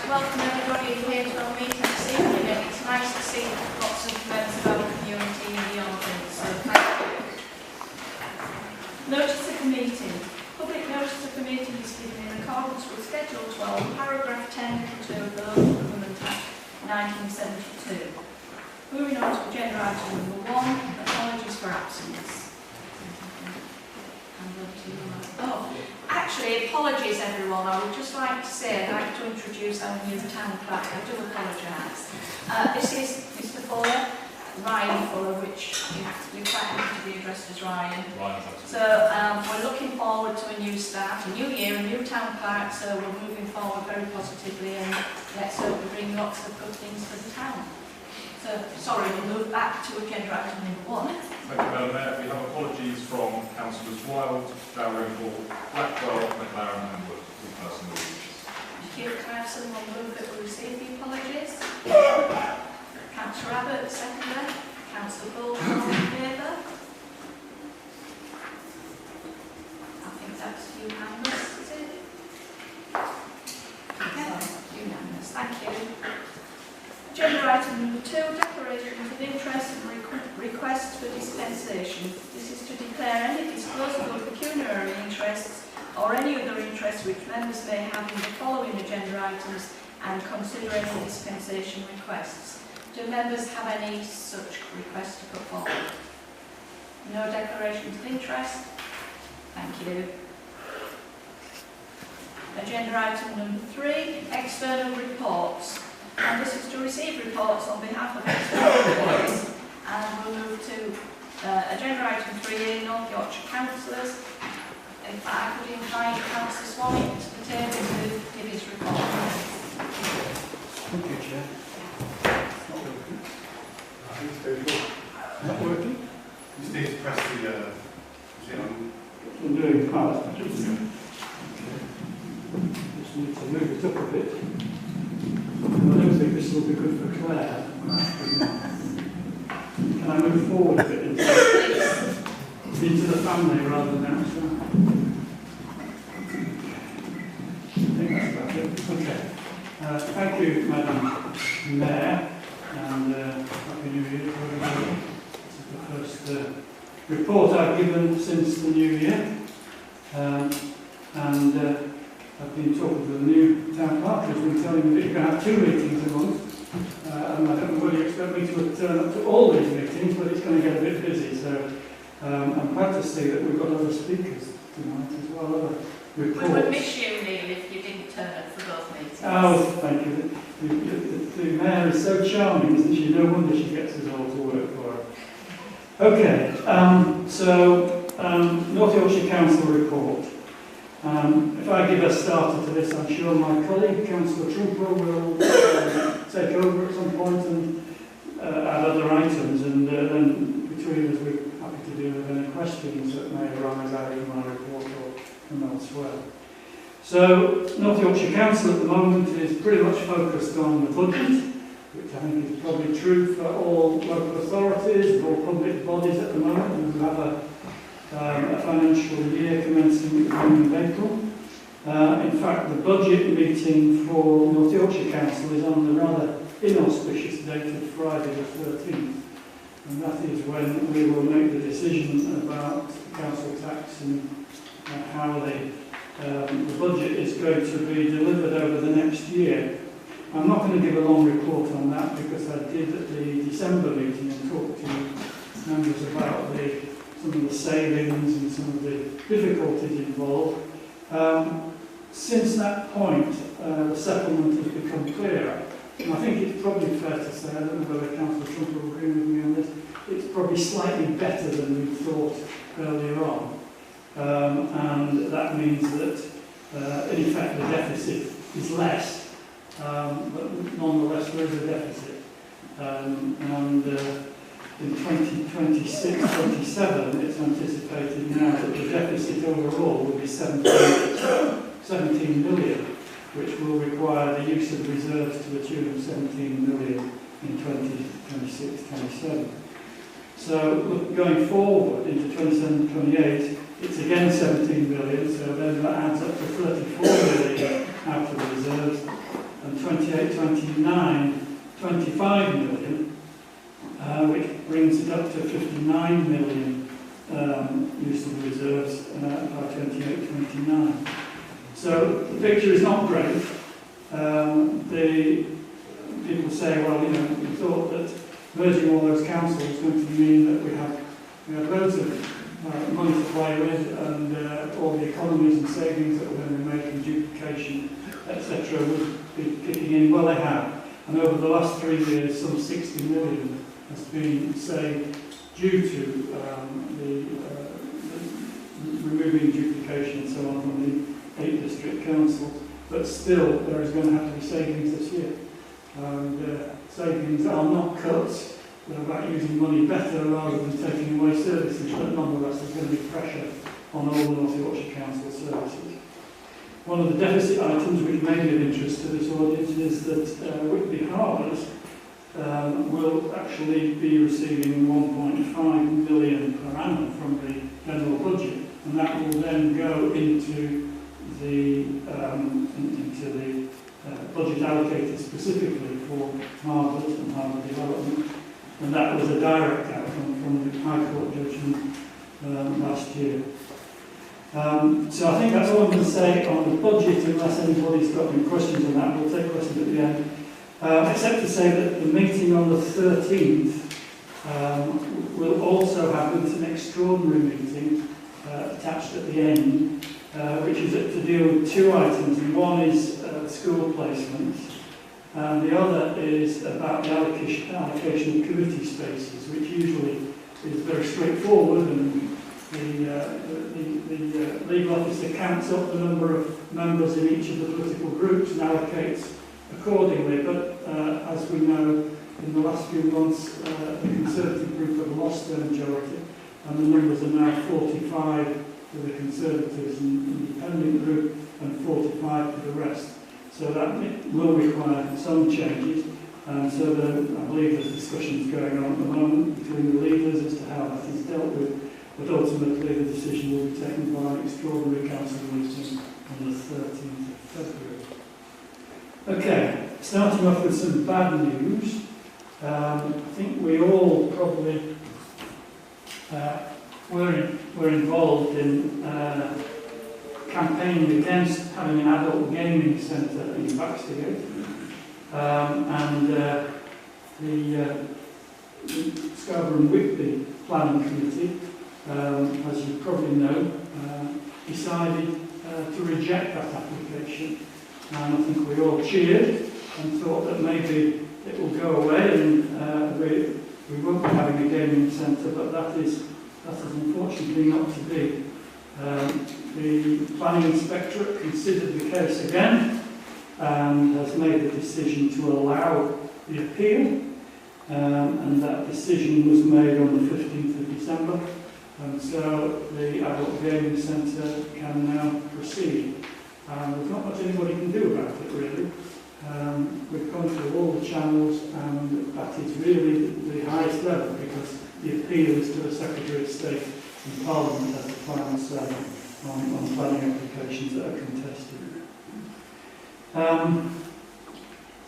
welcome everybody here to our meeting this evening. It's nice to see lots of members of our community in the audience, so thank you. Notice of the meeting. Public notice of the meeting is given in accordance with Schedule 12, paragraph 10 of the Local Government Act 1972. Moving on to agenda item number 1, apologies for absence. Oh, actually, apologies everyone. I would just like to say, I'd like to introduce our new town clerk. I do apologise. This is Mr. Fuller, Ryan Fuller, which you quite happy to be addressed as Ryan. So we're looking forward to a new start, a new year, a new town clerk. So we're moving forward very positively, and let's hope we bring lots of good things to the town. So, sorry, we'll move back to agenda item number 1. Thank you, Madam Mayor. We have apologies from Councillors Wild, Dalrymple, Blackwell, McLaren and Wood, with personal reasons. Thank you. Can I have someone move that we receive the apologies? Councillor Abbott, seconder. Councillor Bull, all in favour? I think that's unanimous, is it? Yeah, unanimous. Thank you. Agenda item number 2, declarations of interest and requests for dispensation. This is to declare any disposable pecuniary interests or any other interests which members may have in the following agenda items and consider any dispensation requests. Do members have any such requests to put forward? No declarations of interest? Thank you. Agenda item number 3, external reports. And this is to receive reports on behalf of external employees. And we'll move to agenda item 3A, North Yorkshire Councillors. If I could invite Councillor Swanwick to the table to give his report. Thank you, Chair. It's not working. Not working? You just need to press the I'm doing part. Okay. Just need to move it up a bit. I don't think this will be good for Claire. Can I move forward a bit into the family rather than outside? I think that's about it. Okay. Thank you, Madam Mayor, and Happy New Year to everybody. This is the first report I've given since the new year, and I've been talking to the new town clerk who's been telling me that you're going to have 2 meetings a month, and I don't know whether you expect me to turn up to all these meetings, but it's going to get a bit busy, so I'm glad to see that we've got other speakers tonight as well, other reports. We would miss you, Neil, if you didn't turn up for both meetings. Oh, thank you. The mayor is so charming, isn't she? No wonder she gets us all to work for her. Okay, North Yorkshire Council report. If I give a starter to this, I'm sure my colleague, Councillor Trumper, will take over at some point and add other items, and then between us we're happy to deal with any questions that may arise either in my report or from elsewhere. So, North Yorkshire Council at the moment is pretty much focused on the budget, which I think is probably true for all local authorities, all public bodies at the moment, and we have a financial year commencing at the beginning of April. In fact, the budget meeting for North Yorkshire Council is on the rather inauspicious date of Friday the 13th, and that is when we will make the decision about council tax and how the budget is going to be delivered over the next year. I'm not going to give a long report on that because I did at the December meeting and talked to members about some of the savings and some of the difficulties involved. Since that point, the settlement has become clearer. And I think it's probably fair to say, I don't know whether Councillor Trump will agree with me on this, it's probably slightly better than we thought earlier on. And that means that, in effect, the deficit is less, but nonetheless there is a deficit. In 2026-27, it's anticipated now that the deficit overall will be 17 million, which will require the use of reserves to the tune of 17 million in 2026-27. So going forward into 27-28, it's again 17 million, so then that adds up to 34 million out of the reserves, and 28-29, 25 million, which brings it up to 59 million use of reserves by 28-29. So the picture is not great. The people say, well, you know, we thought that merging all those councils was going to mean that we have loads of money to play with, and all the economies and savings that we're going to be making, duplication, etc., would be kicking in. Well, they have. And over the last 3 years, some 60 million has been saved due to removing duplication and so on from the 8 district councils. But still, there is going to have to be savings this year. And savings are not cuts, they're about using money better rather than taking away services, but nonetheless there's going to be pressure on all the North Yorkshire Council services. One of the deficit items which may be of interest to this audience is that Whitby Harbours will actually be receiving 1.5 million per annum from the general budget, and that will then go into the budget allocated specifically for Harbour and Harbour development, and that was a direct outcome from the High Court judgment last year. So I think that's all I'm going to say on the budget, unless anybody's got any questions on that. We'll take questions at the end. Except to say that the meeting on the 13th will also have an extraordinary meeting attached at the end, which is to deal with 2 items. And one is school placements, and the other is about the allocation of committee spaces, which usually is very straightforward, and the legal officer counts up the number of members in each of the political groups and allocates accordingly. But as we know, in the last few months, the Conservative group have lost their majority, and the numbers are now 45 for the Conservatives and Independent group, and 45 for the rest. So that will require some changes. So I believe there's discussions going on at the moment between the leaders as to how that is dealt with. But ultimately, the decision will be taken by an extraordinary council meeting on the 13th of February. Okay, starting off with some bad news. I think we all probably were involved in campaigning against having an adult gaming centre in Baxtergate. And the Scarborough and Whitby Planning Committee, as you probably know, decided to reject that application. And I think we all cheered and thought that maybe it will go away and we won't be having a gaming centre, but that is unfortunately not to be. The Planning Inspectorate considered the case again and has made the decision to allow the appeal, and that decision was made on the 15th of December. And so the adult gaming centre can now proceed. There's not much anybody can do about it, really. We've gone through all the channels, and that is really the highest level, because the appeal is to the Secretary of State and Parliament as the final say on planning applications that are contested.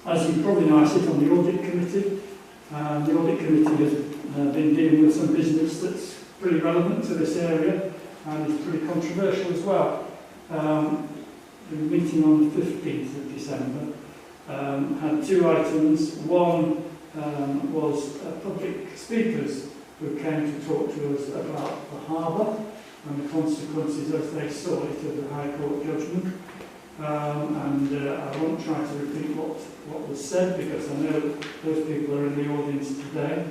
As you probably know, I sit on the Audit Committee. The Audit Committee has been dealing with some business that's pretty relevant to this area and is pretty controversial as well. The meeting on the 15th of December had 2 items. One was public speakers who came to talk to us about the Harbour and the consequences as they saw it of the High Court judgment. I won't try to repeat what was said, because I know those people are in the audience today.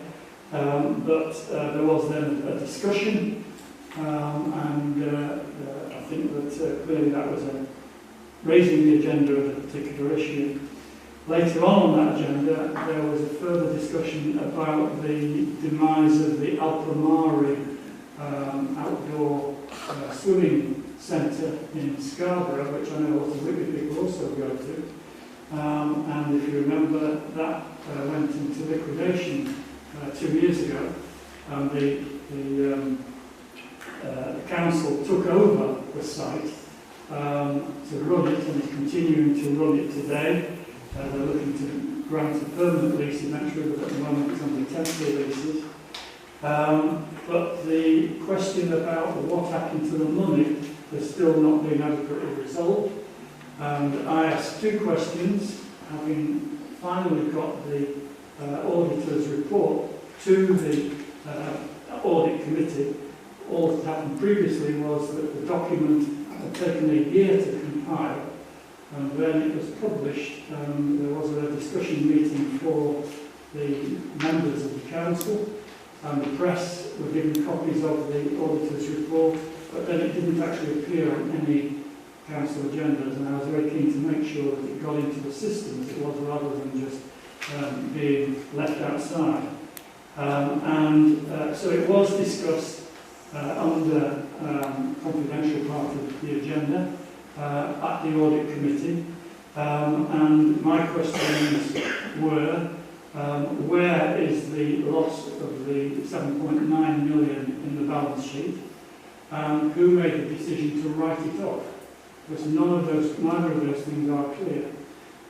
But there was then a discussion, and I think that clearly that was raising the agenda of a particular issue. Later on that agenda, there was a further discussion about the demise of the Alpamari outdoor swimming centre in Scarborough, which I know lots of Whitby people also go to. And if you remember, that went into liquidation 2 years ago, and the council took over the site to run it, and is continuing to run it today. They're looking to grant a permanent lease eventually, but at the moment it's under temporary leases. But the question about what happened to the money has still not been adequately resolved. And I asked two questions, having finally got the auditor's report to the audit committee. All that happened previously was that the document had taken a year to compile, and when it was published, there was a discussion meeting for the members of the council, and the press were given copies of the auditor's report, but then it didn't actually appear on any council agendas, and I was very keen to make sure that it got into the system as it was, rather than just being left outside. So it was discussed under confidential part of the agenda at the audit committee, and my questions were, where is the loss of the 7.9 million in the balance sheet, and who made the decision to write it off? Because neither of those things are clear.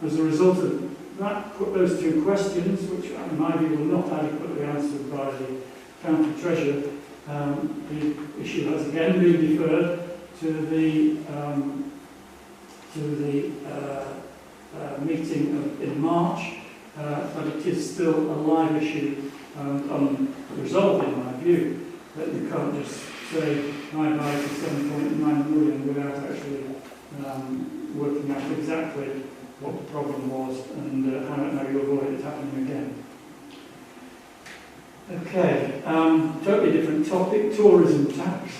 As a result of that, those two questions, which in my view were not adequately answered by the county treasurer, the issue has again been deferred to the meeting in March, but it is still a live issue and unresolved in my view, that you can't just say I buy for 7.9 million without actually working out exactly what the problem was and how you avoid it happening again. Okay, totally different topic, tourism tax.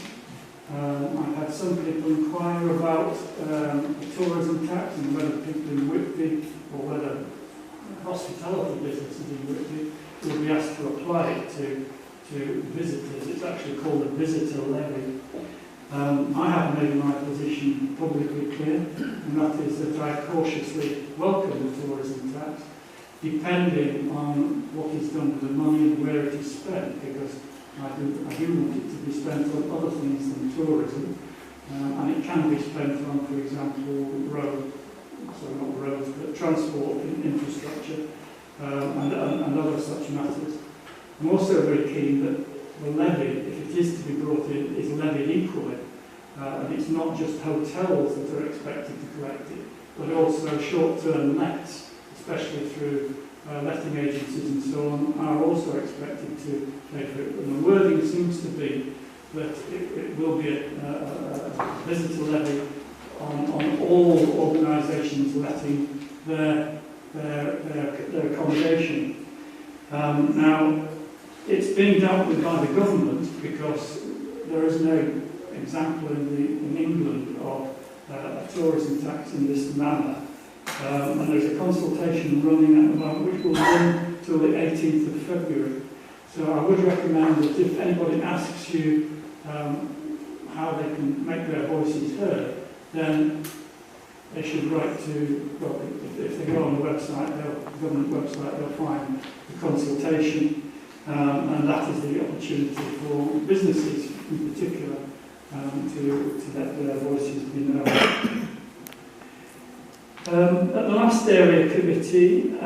I've had some people inquire about the tourism tax and whether people in Whitby or whether hospitality businesses in Whitby will be asked to apply it to visitors. It's actually called a visitor levy. I have made my position publicly clear, and that is that I cautiously welcome the tourism tax, depending on what is done with the money and where it is spent, because I do want it to be spent on other things than tourism, and it can be spent on, for example, not roads, but transport infrastructure and other such matters. I'm also very keen that the levy, if it is to be brought in, is levied equally, and it's not just hotels that are expected to collect it, but also short-term lets, especially through letting agencies and so on, are also expected to pay for it. And the wording seems to be that it will be a visitor levy on all organisations letting their accommodation. Now, it's being dealt with by the government because there is no example in England of a tourism tax in this manner. And there's a consultation running at the moment which will run till the 18th of February. So I would recommend that if anybody asks you how they can make their voices heard, then they should write to, well, if they go on the website, the government website, they'll find the consultation. And that is the opportunity for businesses in particular to let their voices be known. At the last area committee,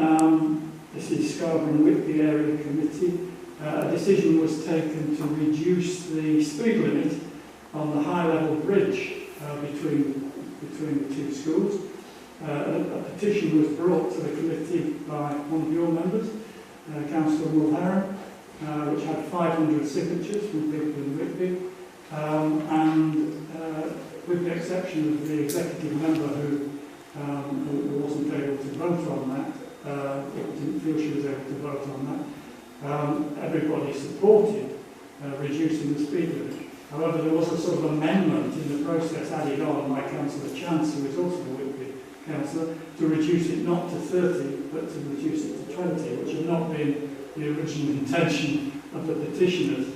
this is Scarborough and Whitby area committee, a decision was taken to reduce the speed limit on the high-level bridge between the two schools. A petition was brought to the committee by one of your members, Councillor Mulherron, which had 500 signatures from people in Whitby, and with the exception of the executive member who wasn't able to vote on that, or didn't feel she was able to vote on that, everybody supported reducing the speed limit. However, there was a sort of amendment in the process added on by Councillor Chance, who is also a Whitby councillor, to reduce it not to 30, but to reduce it to 20, which had not been the original intention of the petitioners.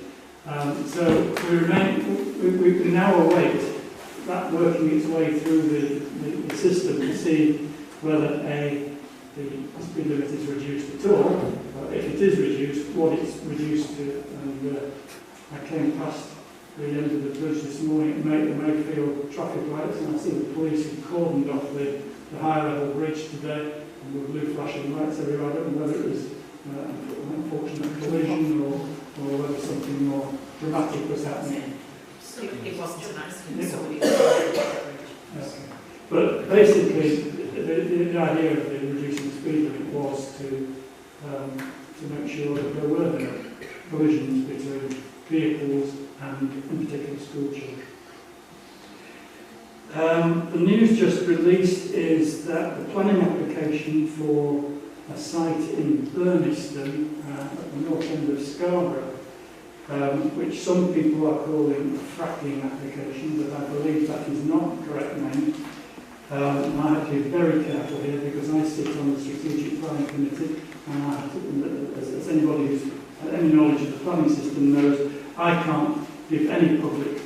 So we now await that working its way through the system to see whether the speed limit is reduced at all, or if it is reduced, what it's reduced to. And I came past the end of the bridge this morning at Mayfield traffic lights, and I see the police have cordoned off the high level bridge today, and there were blue flashing lights everywhere. I don't know whether it was an unfortunate collision or whether something more dramatic was happening. It wasn't an accident, Yeah. somebody Okay. But basically, the idea of the reducing the speed limit was to make sure that there were no collisions between vehicles and, in particular, school children. The news just released is that the planning application for a site in Burniston, at the north end of Scarborough, which some people are calling a fracking application, but I believe that is not the correct name. I have to be very careful here because I sit on the Strategic Planning Committee, and I have to, as anybody who's had any knowledge of the planning system knows, I can't give any public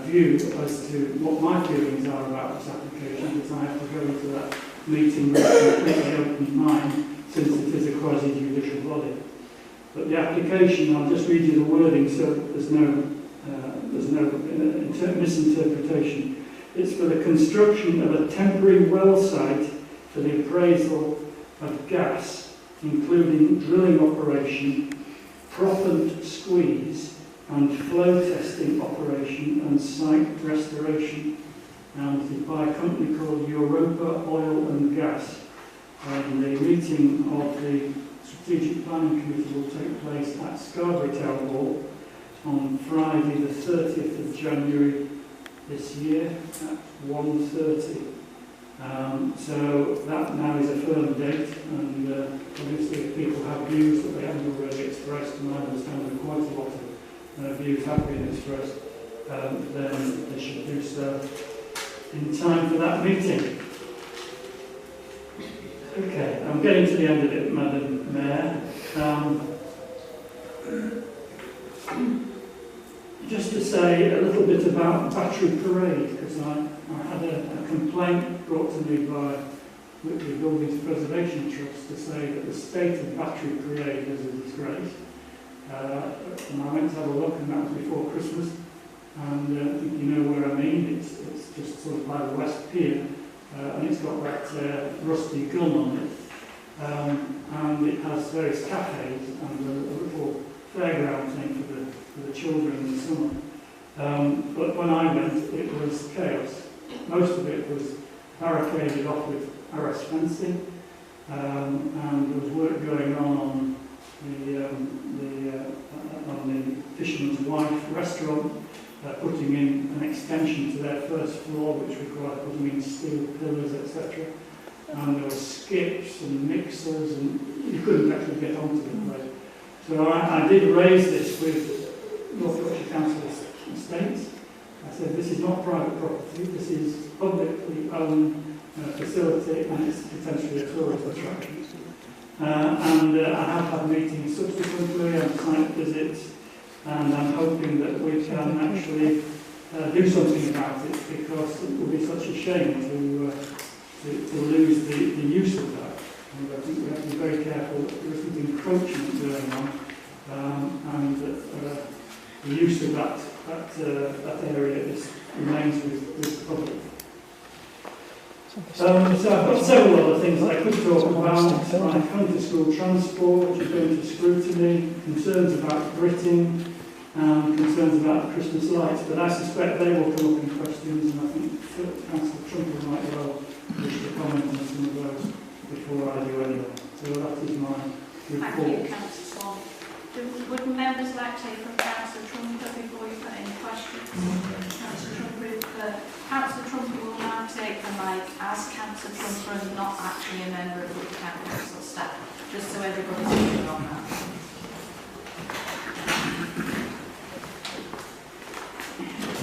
view as to what my feelings are about this application, because I have to go into that meeting with a completely open mind, since it is a quasi-judicial body. But the application, I'll just read you the wording so there's no misinterpretation. It's for the construction of a temporary well site for the appraisal of gas, including drilling operation, proppant squeeze, and flow testing operation and site restoration, and by a company called Europa Oil and Gas. And the meeting of the Strategic Planning Committee will take place at Scarborough Town Hall on Friday the 30th of January this year at 1:30. So that now is a firm date, and obviously if people have views that they haven't already expressed, and I understand that quite a lot of views have been expressed, then they should do so in time for that meeting. Okay, I'm getting to the end of it, Madam Mayor. Just to say a little bit about Battery Parade, because I had a complaint brought to me by the Buildings Preservation Trust to say that the state of Battery Parade is a disgrace. And I went to have a look, and that was before Christmas. And I think you know where I mean. It's just sort of by the West Pier. And it's got that rusty gun on it, and it has various cafes and a little fairground thing for the children in the summer. But when I went, it was chaos. Most of it was barricaded off with RS fencing, and there was work going on the Fisherman's Wife restaurant, putting in an extension to their first floor, which required putting in steel pillars, etc. And there were skips and mixers, and you couldn't actually get onto the place. So I did raise this with North Yorkshire Council Estates. I said, this is not private property, this is publicly owned facility, and it's potentially a tourist attraction. And I have had meetings subsequently and site visits, and I'm hoping that we can actually do something about it, because it would be such a shame to lose the use of that. And I think we have to be very careful that there isn't encroachment going on, and that the use of that area remains with the public. So I've got several other things that I could talk about, like country-school transport, which is going to scrutiny, concerns about gritting, concerns about Christmas lights, but I suspect they will come up in questions, and I think Councillor Trumbull might well wish to comment on some of those before I do anyway. So that is my report. Thank you, Councillor Swan. Would members like to hear from Councillor Trumbull before you put any questions? Councillor Trumbull will now take the mic as Councillor Trumbull and not actually a member of the council staff, just so everybody's clear on that.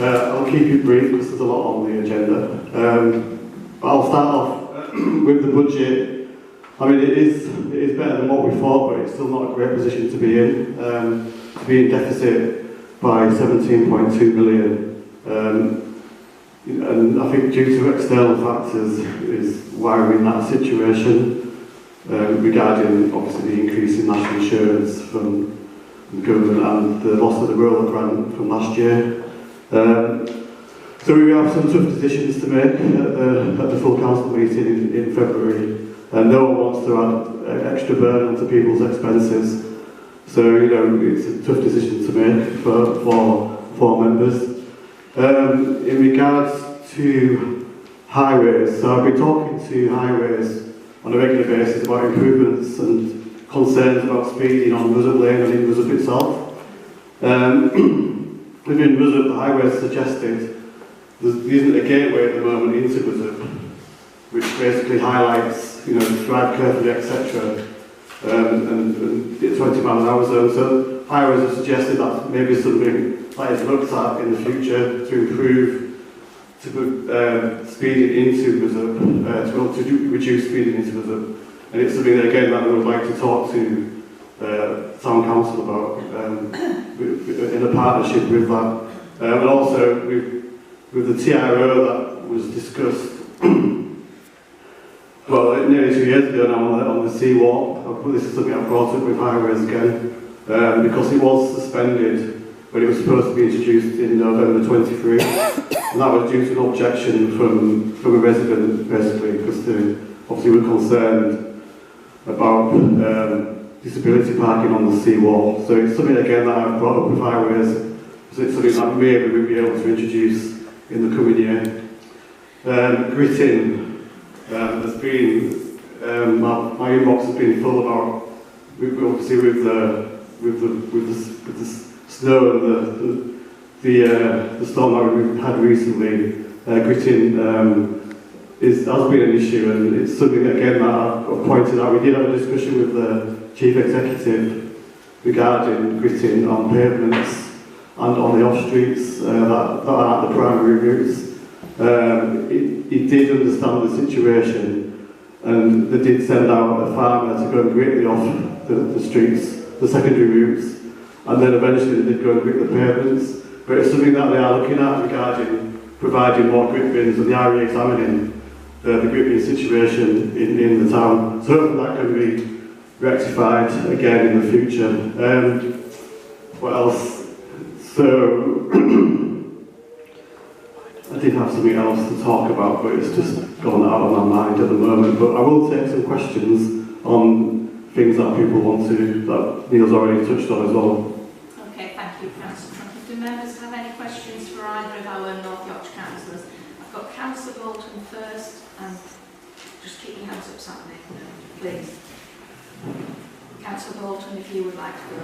I'll keep it brief because there's a lot on the agenda. I'll start off with the budget. I mean, it is better than what we thought, but it's still not a great position to be in. To be in deficit by 17.2 million. And I think due to external factors is why we're in that situation, regarding obviously the increase in national insurance from the government and the loss of the rural grant from last year. So we have some tough decisions to make at the full council meeting in February, and no one wants to add extra burden to people's expenses. So, you know, it's a tough decision to make for members. In regards to highways, so I've been talking to highways on a regular basis about improvements and concerns about speeding on Russup Lane and in Russup itself. Within Russup, the highways suggested there isn't a gateway at the moment into Russup, which basically highlights, you know, drive carefully, etc. And 20 mile an hour zone. So highways have suggested that maybe something that is looked at in the future to improve, to put speeding into Russup, to be able to reduce speeding into Russup. And it's something that, again, that we would like to talk to Town Council about in a partnership with that. And also with the TRO that was discussed well, nearly 2 years ago now on the seawall. This is something I brought up with highways again, because it was suspended when it was supposed to be introduced in November 23, and that was due to an objection from a resident, basically, because they obviously were concerned about disability parking on the seawall. So it's something, again, that I've brought up with highways, so it's something that maybe we'll be able to introduce in the coming year. Gritting. There's been my inbox has been full about obviously with the snow and the storm that we've had recently. Gritting has been an issue, and it's something again that I've pointed out. We did have a discussion with the chief executive regarding gritting on pavements and on the off streets that are the primary routes. He did understand the situation, and they did send out a farmer to go and grit the off the streets, the secondary routes, and then eventually they did go and grit the pavements. But it's something that they are looking at regarding providing more grit bins, and they are re-examining the grit bin situation in the town. So hopefully that can be rectified again in the future. What else? So I did have something else to talk about, but it's just gone out of my mind at the moment. But I will take some questions on things that people want to, that Neil's already touched on as well. Okay, thank you, Councillor Trumpet. Do members have any questions for either of our North Yorkshire councillors? I've got Councillor Bolton first, and just keep your hands up, Saturday, please. Councillor Bolton, if you would like to go.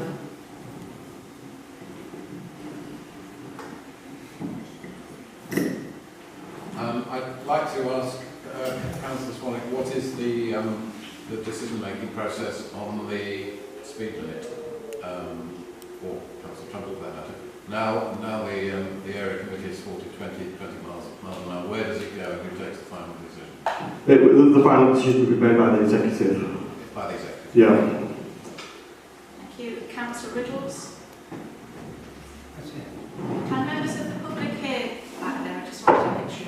I'd like to ask Councillor Swanwick, what is the decision-making process on the speed limit, or Councillor Trumpet for that matter? Now the area committee is 20 miles an hour. Where does it go, and who takes the final decision? The final decision will be made by the executive. By the executive? Yeah. Thank you. Councillor Riddles? Can members of the public hear back there? I just want to make sure.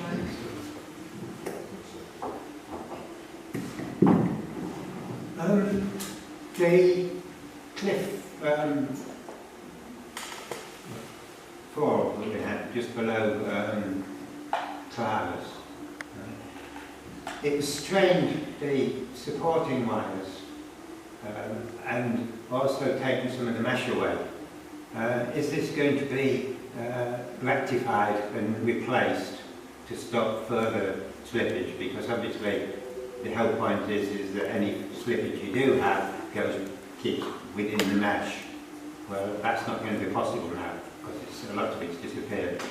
The cliff fall that we had just below Clavers, it strained the supporting wires and also taken some of the mesh away. Is this going to be rectified and replaced to stop further slippage? Because obviously the whole point is that any slippage you do have keeps within the mesh. Well, that's not going to be possible now because a lot of it's disappeared.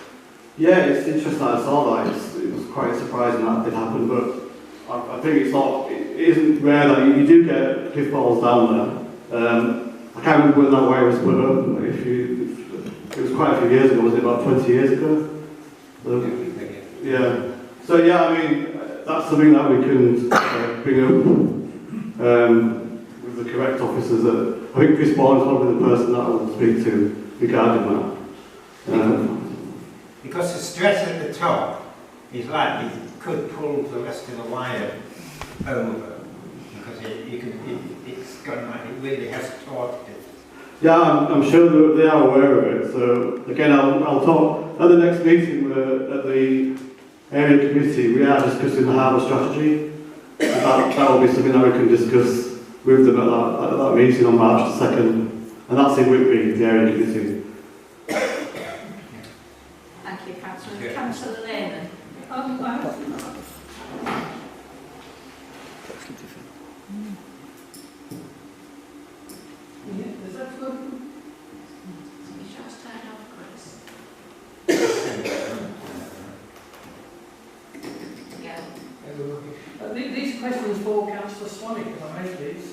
Yeah, it's interesting. I saw that. It was quite surprising that did happen, but I think it isn't rare that you do get cliff falls down there. I can't remember when that wire was put up. It was quite a few years ago. Was it about 20 years ago? Yeah. So yeah, I mean, that's something that we can bring up with the correct officers. I think Chris Bourne is probably the person that I will speak to regarding that. Because the stress at the top is likely it could pull the rest of the wire over because it's gone like it really has torqued it. Yeah, I'm sure that they are aware of it. So again, I'll talk at the next meeting at the area committee. We are discussing the harbour strategy, that will be something that we can discuss with them at that meeting on March the 2nd. And that's in Whitby, the area committee. Thank you, Councillor. Councillor Lehman. Is that good? You just turn off, Chris. Yeah. These questions for Councillor Swanwick, if I may please.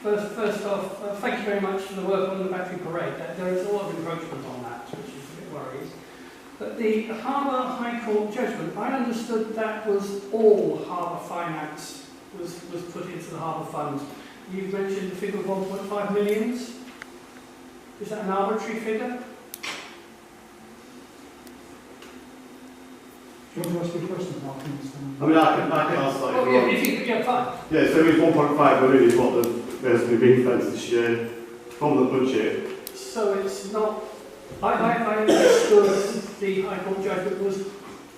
First off, thank you very much for the work on the battery parade. There is a lot of encroachment on that, which is a bit worrying. But the Harbour High Court judgment, I understood that was all Harbour finance was put into the Harbour Fund. You've mentioned the figure of 1.5 million. Is that an arbitrary figure? Do you want to ask your question, Mark? I mean, I can ask that. Oh, yeah, if you could get fine. Yeah, so it's 1.5 million is what the basically being fenced this year from the budget. So it's not. I understood the High Court judgment was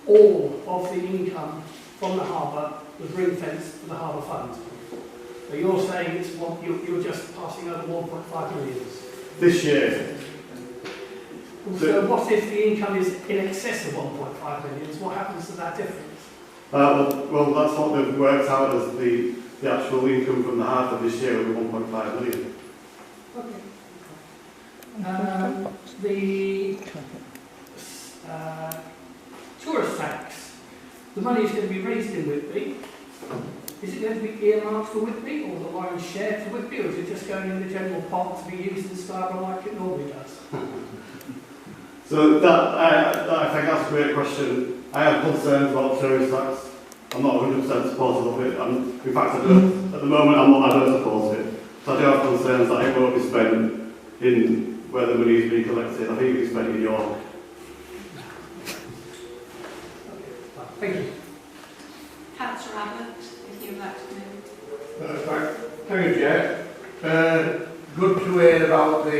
all of the income from the harbour was ring-fenced for the Harbour Fund. So you're saying it's what you're just passing over 1.5 million. This year. So what if the income is in excess of 1.5 million? What happens to that difference? Well, that's what they've worked out as the actual income from the harbour this year will be 1.5 million. Okay. The tourist tax. The money is going to be raised in Whitby. Is it going to be earmarked for Whitby, or the lion's share for Whitby, or is it just going in the general pot to be used in Scarborough like it normally does? So that I think that's a great question. I have concerns about tourist tax. I'm not 100% supportive of it. In fact, I don't. At the moment, I don't support it. So I do have concerns that it won't be spent in where the money is being collected. I think it'll be spent in York. Thank you. Councillor Abbott, if you'd like to move. Thank you, Chair. Good to hear about the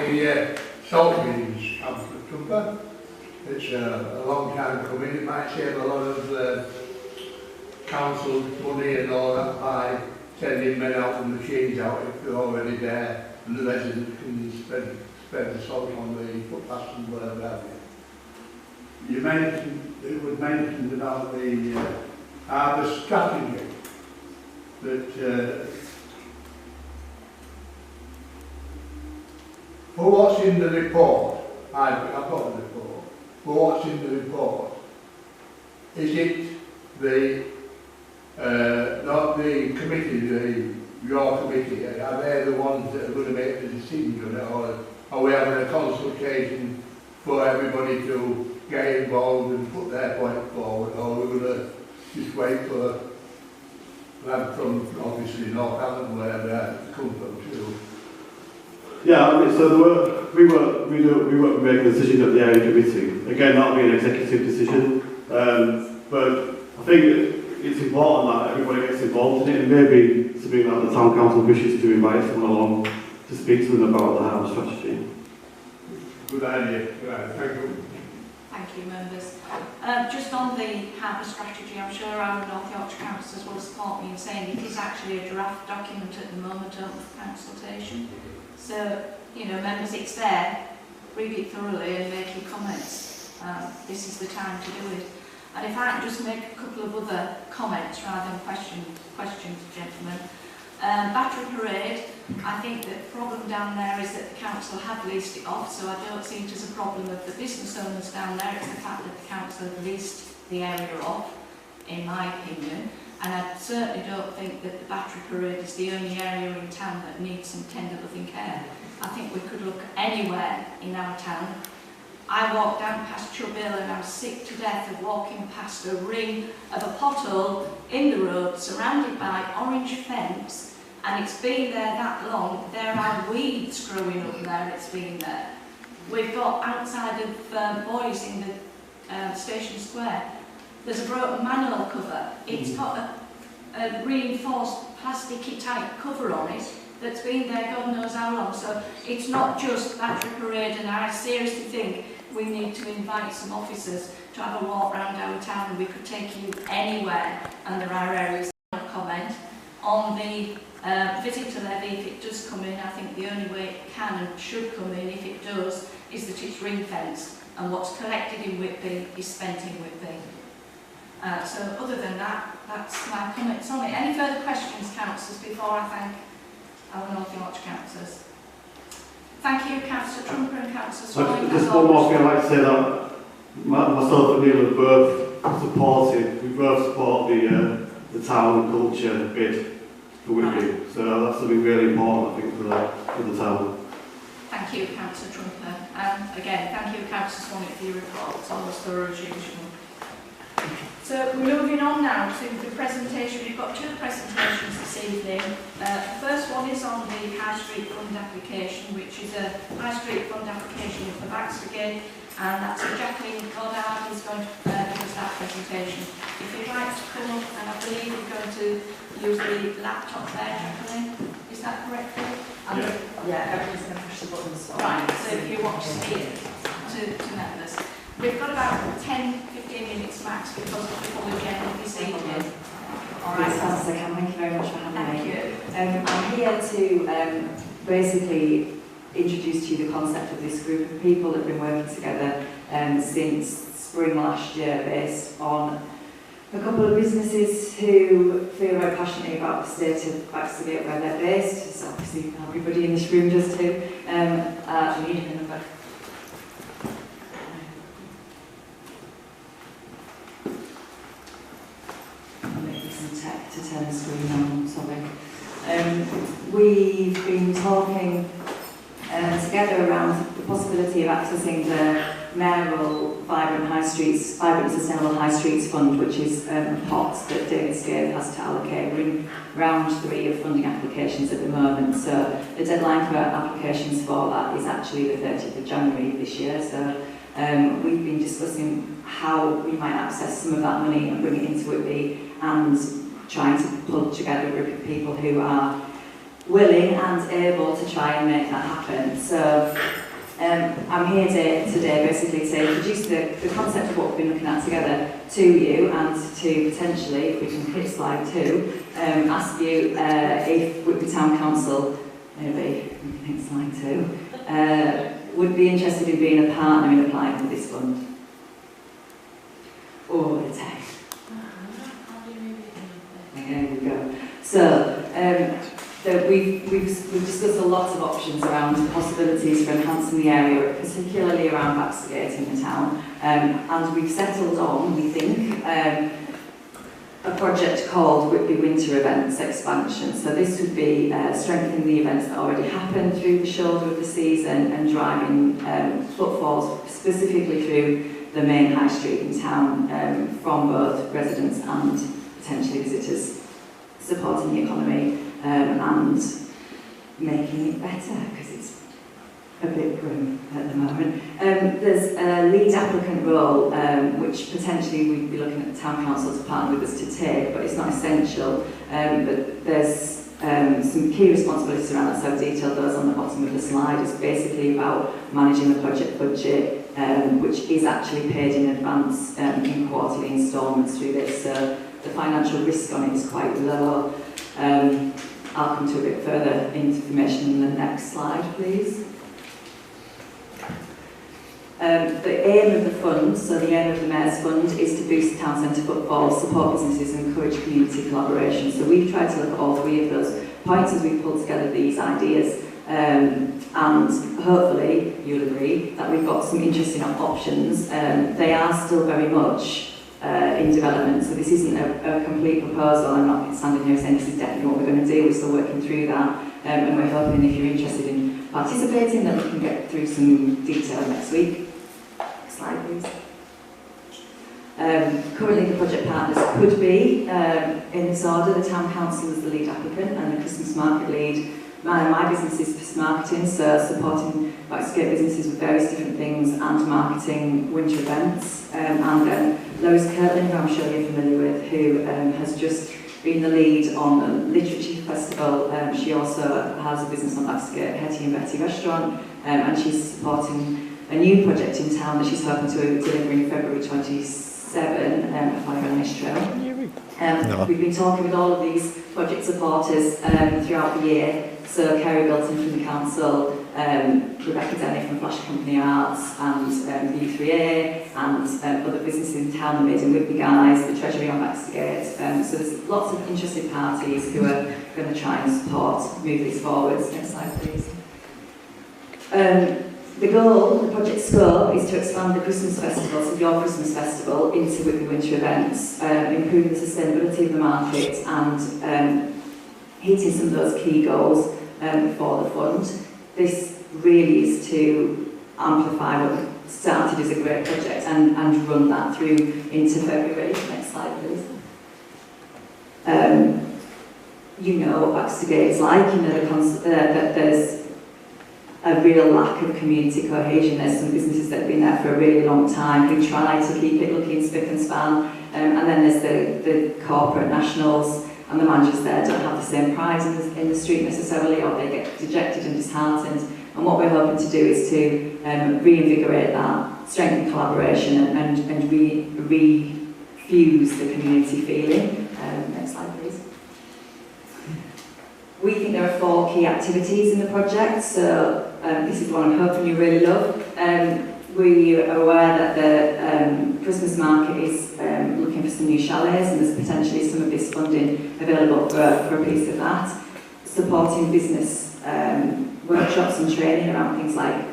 salt bins out of Trumper. It's a long time coming. It might save a lot of council money and all that by sending men out and machines out if they're already there, and the residents can spread the salt on the footpaths and whatever have you. You mentioned, it was mentioned about the Harbour strategy that for what's in the report, I've got the report, for what's in the report, is it the not the committee, your committee, are they the ones that are going to make the decision on it, or are we having a consultation for everybody to get involved and put their point forward, or are we going to just wait for a lad from obviously Northampton, wherever they come from too? Yeah, I mean, so we won't make a decision at the area committee. Again, that'll be an executive decision. But I think it's important that everybody gets involved in it, and maybe something that the town council wishes to invite someone along to speak to them about the harbour strategy. Good idea. Thank you. Thank you, members. Just on the harbour strategy, I'm sure our North Yorkshire councillors will support me in saying it is actually a draft document at the moment of consultation. So, you know, members, it's there. Read it thoroughly and make your comments. This is the time to do it. And if I can just make a couple of other comments rather than questions, gentlemen. Battery Parade, I think the problem down there is that the council have leased it off, so I don't see it as a problem of the business owners down there. It's the fact that the council have leased the area off, in my opinion. And I certainly don't think that the Battery Parade is the only area in town that needs some tender loving care. I think we could look anywhere in our town. I walked down past Chubb Hill and I was sick to death of walking past a ring of a pothole in the road surrounded by orange fence, and it's been there that long. There are weeds growing up there, it's been there. We've got outside of Boys in the Station Square, there's a broken manhole cover. It's got a reinforced plasticky type cover on it that's been there God knows how long. So it's not just Battery Parade, and I seriously think we need to invite some officers to have a walk around our town, and we could take you anywhere, and there are areas of comment on the visitor levy. If it does come in, I think the only way it can and should come in, if it does, is that it's ring fenced, and what's collected in Whitby is spent in Whitby. So other than that, that's my comments on it. Any further questions, councillors, before I thank our North Yorkshire councillors? Thank you, Councillor Trumper and Councillor Swalling. Just one more thing, I'd like to say that myself and Neil have both support the town culture bid for Whitby. So that's something really important, I think, for the town. Thank you, Councillor Trumper. Again, thank you, Councillor Swalling, for your report. It's always thorough as usual. So moving on now to the presentation. We've got two presentations this evening. The first one is on the High Street Fund application, which is a High Street Fund application for Baxter, and that's Jacqueline Goddard who's going to give us that presentation. If you'd like to come up, and I believe you're going to use the laptop there, Jacqueline. Is that correct? Yeah, everyone's going to push the buttons. Right, so if you want to speak to members. We've got about 10-15 minutes max because of the full agenda this evening. All right, thank you very much for having me. Thank you. I'm here to basically introduce to you the concept of this group of people that have been working together since spring last year, based on a couple of businesses who feel very passionately about the state of Baxter where they're based. So obviously everybody in this room does too. To turn the screen on, sorry. We've been talking together around the possibility of accessing the mayoral Vibrant and Sustainable High Streets Fund, which is a pot that David Scale has to allocate. We're in round 3 of funding applications at the moment, so the deadline for applications for that is actually the 30th of January this year. So we've been discussing how we might access some of that money and bring it into Whitby, and trying to pull together a group of people who are willing and able to try and make that happen. So I'm here today basically to introduce the concept of what we've been looking at together to you, and to potentially, if we can hit slide 2, ask you if Whitby Town Council, maybe we can hit slide 2, would be interested in being a partner in applying for this fund. Or the tech. There we go. So, we've discussed a lot of options around possibilities for enhancing the area, particularly around Baxtergate in the town, and we've settled on, we think, a project called Whitby Winter Events Expansion. So this would be strengthening the events that already happen through the shoulder of the season and driving footfalls specifically through the main high street in town from both residents and potentially visitors, supporting the economy and making it better, because it's a bit grim at the moment. There's a lead applicant role, which potentially we'd be looking at the Town Council to partner with us to take, but it's not essential. But there's some key responsibilities around that, so I've detailed those on the bottom of the slide. It's basically about managing the project budget, which is actually paid in advance in quarterly instalments through this. So the financial risk on it is quite low. I'll come to a bit further information in the next slide, please. The aim of the fund, so the aim of the Mayor's Fund, is to boost town centre footfall, support businesses and encourage community collaboration. So we've tried to look at all 3 of those points as we've pulled together these ideas, and hopefully you'll agree that we've got some interesting options. They are still very much in development, so this isn't a complete proposal. I'm not standing here saying this is definitely what we're going to do. We're still working through that, and we're hoping if you're interested in participating, then we can get through some detail next week. Next slide, please. Currently, the project partners could be, in this order, the Town Council is the lead applicant, and the Christmas market lead. My business is for marketing, so supporting Baxtergate businesses with various different things and marketing winter events. And then Lois Kirtland, who I'm sure you're familiar with, who has just been the lead on the Literature Festival. She also has a business on Baxtergate, Hetty and Betty Restaurant, and she's supporting a new project in town that she's hoping to deliver in February 27 at Fire and Ice Trail. We've been talking with all of these project supporters throughout the year. So Kerry Bilton from the council, Rebecca Denny from Flash Company Arts, and V3A, and other businesses in town, the Made in Whitby guys, the Treasury on Baxtergate. So there's lots of interested parties who are going to try and move these forwards. Next slide, please. The goal, the project scope, is to expand the Christmas Festival, so your Christmas Festival, into Whitby winter events, improving the sustainability of the market and hitting some of those key goals for the fund. This really is to amplify what started as a great project and run that through into February. Next slide, please. You know what Baxtergate is like, you know that there's a real lack of community cohesion. There's some businesses that have been there for a really long time who try to keep it looking spick and span, and then there's the corporate nationals, and the managers there don't have the same pride in the street necessarily, or they get dejected and disheartened. And what we're hoping to do is to reinvigorate that, strengthen collaboration, and refuse the community feeling. Next slide, please. We think there are 4 key activities in the project, so this is one I'm hoping you really love. We are aware that the Christmas market is looking for some new chalets, and there's potentially some of this funding available for a piece of that. Supporting business workshops and training around things like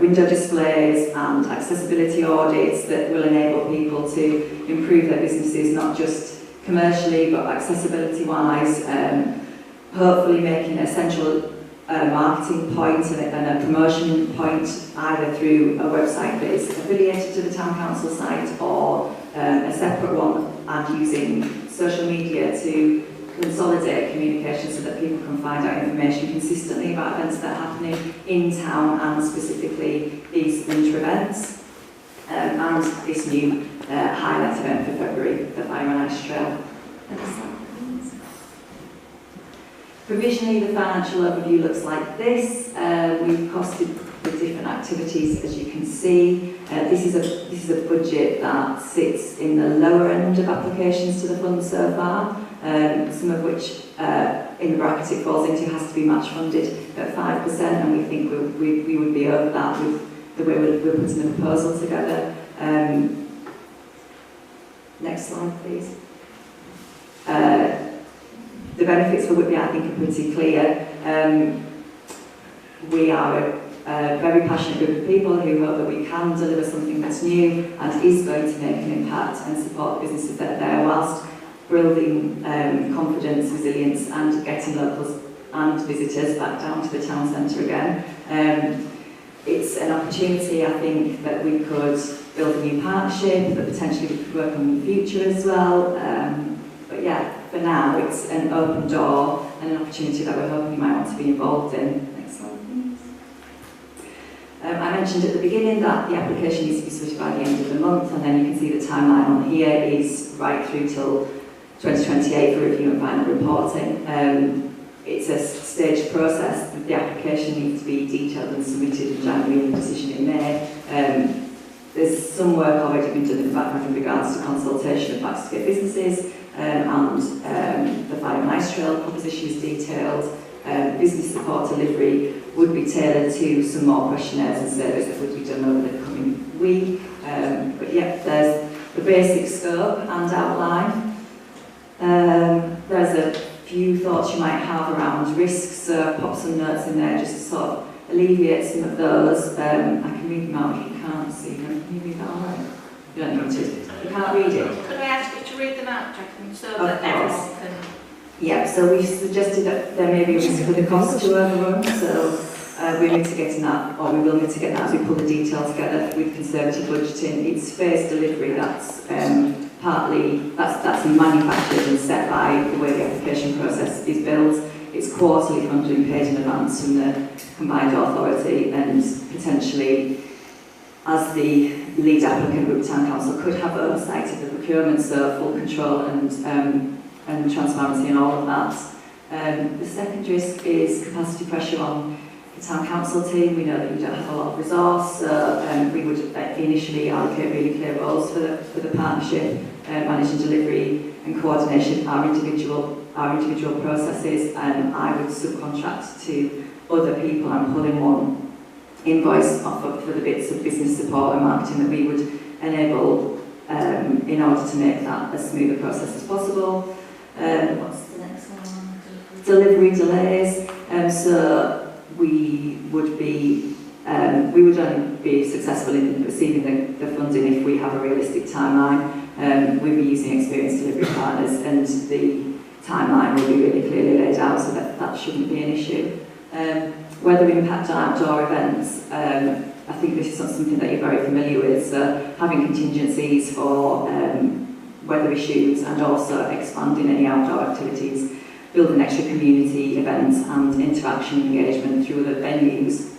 window displays and accessibility audits that will enable people to improve their businesses, not just commercially but accessibility-wise, hopefully making a central marketing point and a promotion point either through a website that is affiliated to the town council site or a separate one, and using social media to consolidate communication so that people can find out information consistently about events that are happening in town, and specifically these winter events, and this new highlight event for February, the Fire and Ice Trail. Provisionally, the financial overview looks like this. We've costed the different activities, as you can see. This is a budget that sits in the lower end of applications to the fund so far, some of which in the bracket it falls into has to be match funded at 5%, and we think we would be over that with the way we're putting the proposal together. Next slide, please. The benefits for Whitby, I think, are pretty clear. We are a very passionate group of people who hope that we can deliver something that's new and is going to make an impact and support the businesses that are there, whilst building confidence, resilience, and getting locals and visitors back down to the town centre again. It's an opportunity, I think, that we could build a new partnership, but potentially we could work on in the future as well. But yeah, for now, it's an open door and an opportunity that we're hoping you might want to be involved in. Next slide, please. I mentioned at the beginning that the application needs to be submitted by the end of the month, and then you can see the timeline on here is right through till 2028 for review and final reporting. It's a staged process. The application needs to be detailed and submitted in January and decision in May. There's some work already been done in the background in regards to consultation of Baxtergate businesses, and the Fire and Ice Trail proposition is detailed. Business support delivery would be tailored to some more questionnaires and surveys that would be done over the coming week. But yeah, there's the basic scope and outline. There's a few thoughts you might have around risks, so I've popped some notes in there just to sort of alleviate some of those. I can read them out if you can't see them. Can you read that all right? You don't need to. You can't read it. Could I ask you to read them out, Jacqueline, so that everyone can... Yeah, so we suggested that there may be a risk for the cost to overrun, so we're mitigating that, or we will mitigate that as we pull the detail together with conservative budgeting. It's phased delivery that's partly, that's manufactured and set by the way the application process is built. It's quarterly funding paid in advance from the combined authority, and potentially, as the lead applicant with the Town Council, could have oversight of the procurement, so full control and transparency and all of that. The second risk is capacity pressure on the town council team. We know that you don't have a lot of resource, so we would initially allocate really clear roles for the partnership, managing delivery and coordination our individual processes. I would subcontract to other people and pull in one invoice off for the bits of business support and marketing that we would enable in order to make that as smooth a process as possible. What's the next one? Delivery delays. So we would only be successful in receiving the funding if we have a realistic timeline. We'll be using experienced delivery partners, and the timeline will be really clearly laid out, so that shouldn't be an issue. Weather impact on outdoor events. I think this is not something that you're very familiar with, so having contingencies for weather issues and also expanding any outdoor activities, building extra community events and interaction and engagement through other venues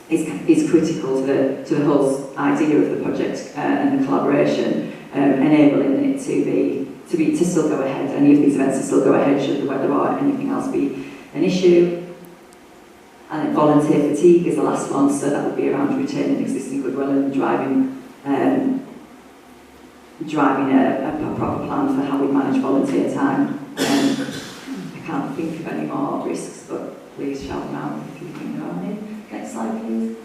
is critical to the whole idea of the project and the collaboration, enabling it to still go ahead. Any of these events to still go ahead should the weather or anything else be an issue. And then volunteer fatigue is the last one, so that would be around retaining existing goodwill and driving a proper plan for how we manage volunteer time. I can't think of any more risks, but please shout them out if you think there are any. Next slide, please.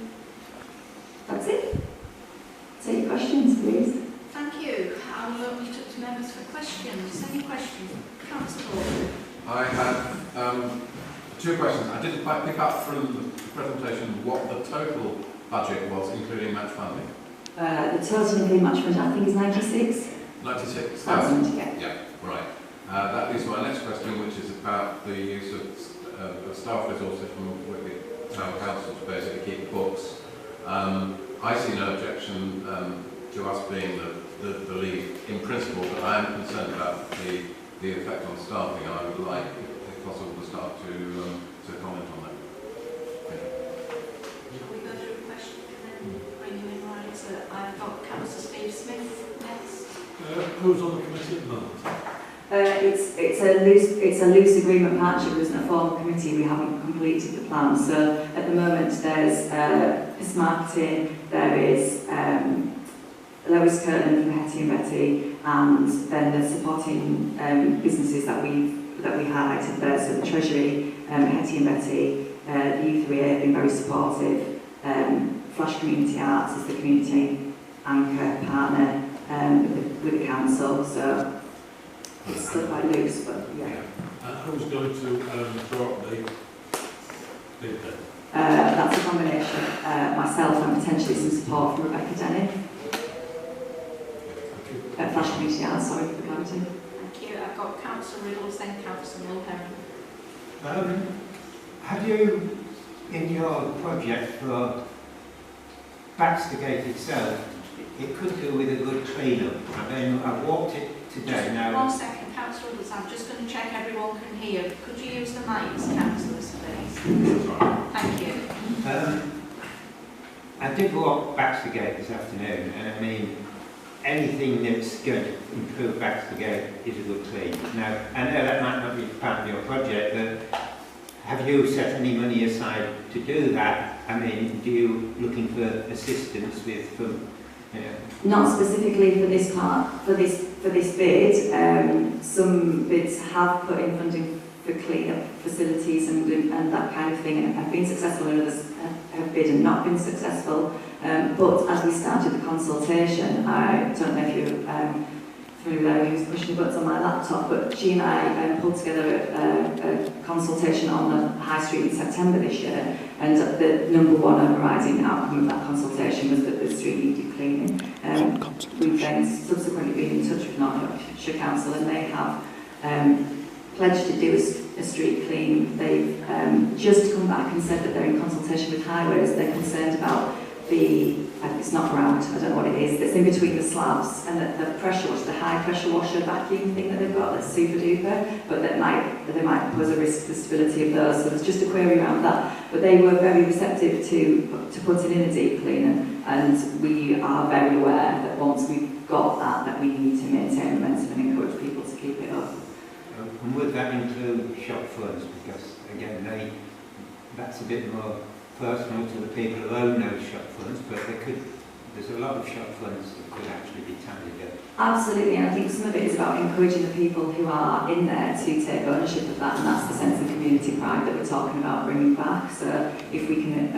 That's it. Take your questions, please. Thank you. I'll open it up to members for questions. Any questions? Councillor Harbour. I have two questions. I didn't quite pick up from the presentation what the total budget was, including match funding. The total including match funding, I think, is 96. 96,000. Yeah. Yeah, right. That leads to my next question, which is about the use of staff resources from the town council to basically keep books. I see no objection to us being the lead in principle, but I am concerned about the effect on staffing, and I would like, if possible, the staff to comment on that. Shall we go through the question and then bring you in, right? So I've got Councillor Steve Smith next. Who's on the committee at the moment? It's a loose agreement partnership. There isn't a formal committee. We haven't completed the plan. So at the moment there's marketing, there is Lois Kirtland from Hetty and Betty, and then the supporting businesses that we highlighted there. So the Treasury, Hetty and Betty, the Youth 3A have been very supportive. Flash Community Arts is the community anchor partner with the council. So it's still quite loose, but yeah. And who's going to draw up the bid then? That's a combination. Myself and potentially some support from Rebecca Denny. Flash Community Arts, sorry for the clarity. Thank you. I've got Councillor Riddles, then Councillor Mulherron. Have you, in your project for Baxter Gate itself, it could do with a good clean-up? I've walked it today now. 1 second, Councillor Riddles, I'm just going to check everyone can hear. Could you use the mics, councillors, please? Thank you. I did walk Baxter Gate this afternoon, and I mean, anything that's going to improve Baxter Gate is a good clean. Now, I know that might not be part of your project, but have you set any money aside to do that? I mean, do you looking for assistance with from? Not specifically for this part, for this bid. Some bids have put in funding for clean-up facilities and that kind of thing, and have been successful, and others have bid and not been successful. But as we started the consultation, I don't know if you're familiar with who's pushing the buttons on my laptop, but she and I pulled together a consultation on the High Street in September this year, and the number one overriding outcome of that consultation was that the street needed cleaning. We've then subsequently been in touch with Nottinghamshire Council, and they have pledged to do a street clean. They've just come back and said that they're in consultation with Highways. They're concerned about it's not round, I don't know what it is, that's in between the slabs, and the pressure washer, the high pressure washer vacuum thing that they've got that's super duper, but they might pose a risk to the stability of those. So there's just a query around that. But they were very receptive to putting in a deep cleaner, and we are very aware that once we've got that we need to maintain momentum and encourage people to keep it up. And would that include shop funds? Because again, that's a bit more personal to the people who own those shop fronts, but there's a lot of shop fronts that could actually be tidied up. Absolutely, and I think some of it is about encouraging the people who are in there to take ownership of that, and that's the sense of community pride that we're talking about bringing back. So if we can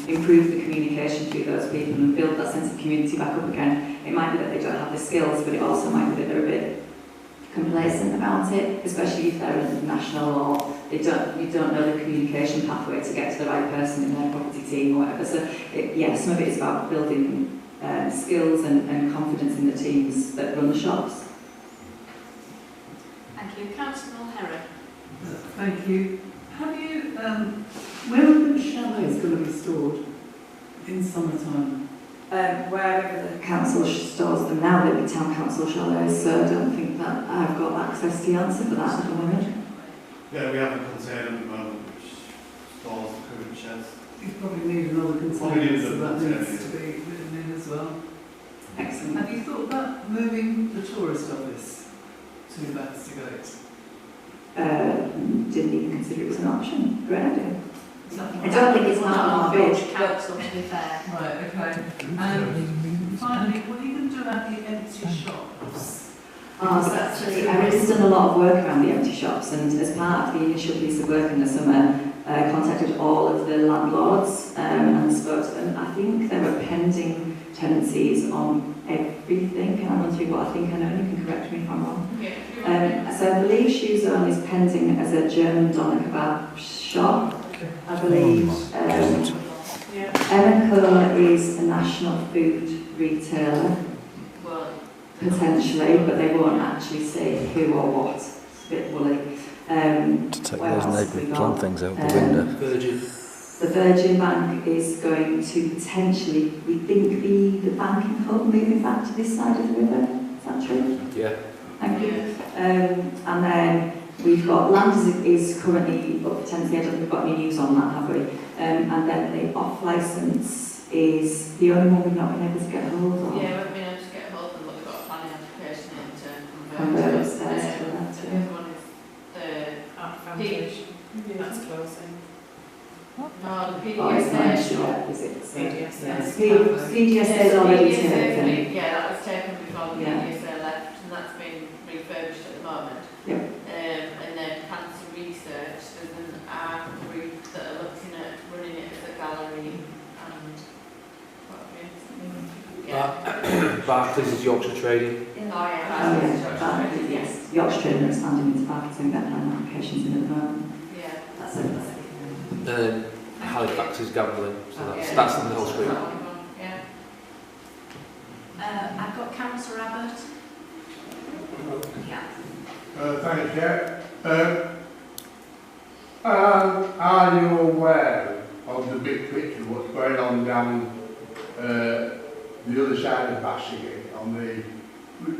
improve the communication through those people and build that sense of community back up again, it might be that they don't have the skills, but it also might be that they're a bit complacent about it, especially if they're international or you don't know the communication pathway to get to the right person in their property team or whatever. So some of it is about building skills and confidence in the teams that run the shops. Thank you. Councillor Herron. Thank you. Have you, where are the chalets going to be stored in summertime? Wherever the council stores them now, they'll be town council chalets, so I don't think that I've got access to the answer for that at the moment. Yeah, we have a container at the moment which stores the current sheds. You probably need another container, so that needs to be written in as well. Excellent. Have you thought about moving the tourist office to Baxtergate? Didn't even consider it was an option. Great idea. I don't think it's not on our bid. Council, to be fair. Right, okay. And finally, what are you going to do about the empty shops? So actually, I've done a lot of work around the empty shops, and as part of the initial piece of work in the summer, contacted all of the landlords and spoke to them. I think there were pending tenancies on everything. Can I run through what I think I know? You can correct me if I'm wrong. So I believe Shoe Zone is pending as a German doner kebab shop. I believe Emco is a national food retailer, potentially, but they won't actually say who or what. It's a bit woolly. To take those neighbourhood plan things out the window. The Virgin Bank is going to potentially, we think, be the banking hub moving back to this side of the river. Is that true? Yeah. Thank you. And then we've got land is currently up for tenancy. I don't think we've got any news on that, have we? And then the off licence is the only one we've not been able to get hold of. Yeah, we haven't been able to get hold of them, but we've got a planning application in to Convert upstairs to that the too. other one is the Art Foundation. That's closing. no, the Oh, it's PDS managed to is it? CDS. CDS is already taken. Yeah, that was taken before the Yeah. PDS left, and that's been refurbished at the moment. Yep. And then Cancer Research, there's an art group that are looking at running it as a gallery and what have you. Barclays is Yorkshire Trading. Oh yeah, Oh, Barclays, yeah, Barclays, yes. Yorkshire Trading are expanding into Barclays, that kind of applications in at the moment. Yeah. That's it. And then Halifax is gambling, so that's in the whole street. Yeah. I've got Councillor Abbott. Yeah. Thanks, Chair. Are you aware of the big picture, what's going on down the other side of Baxtergate, on the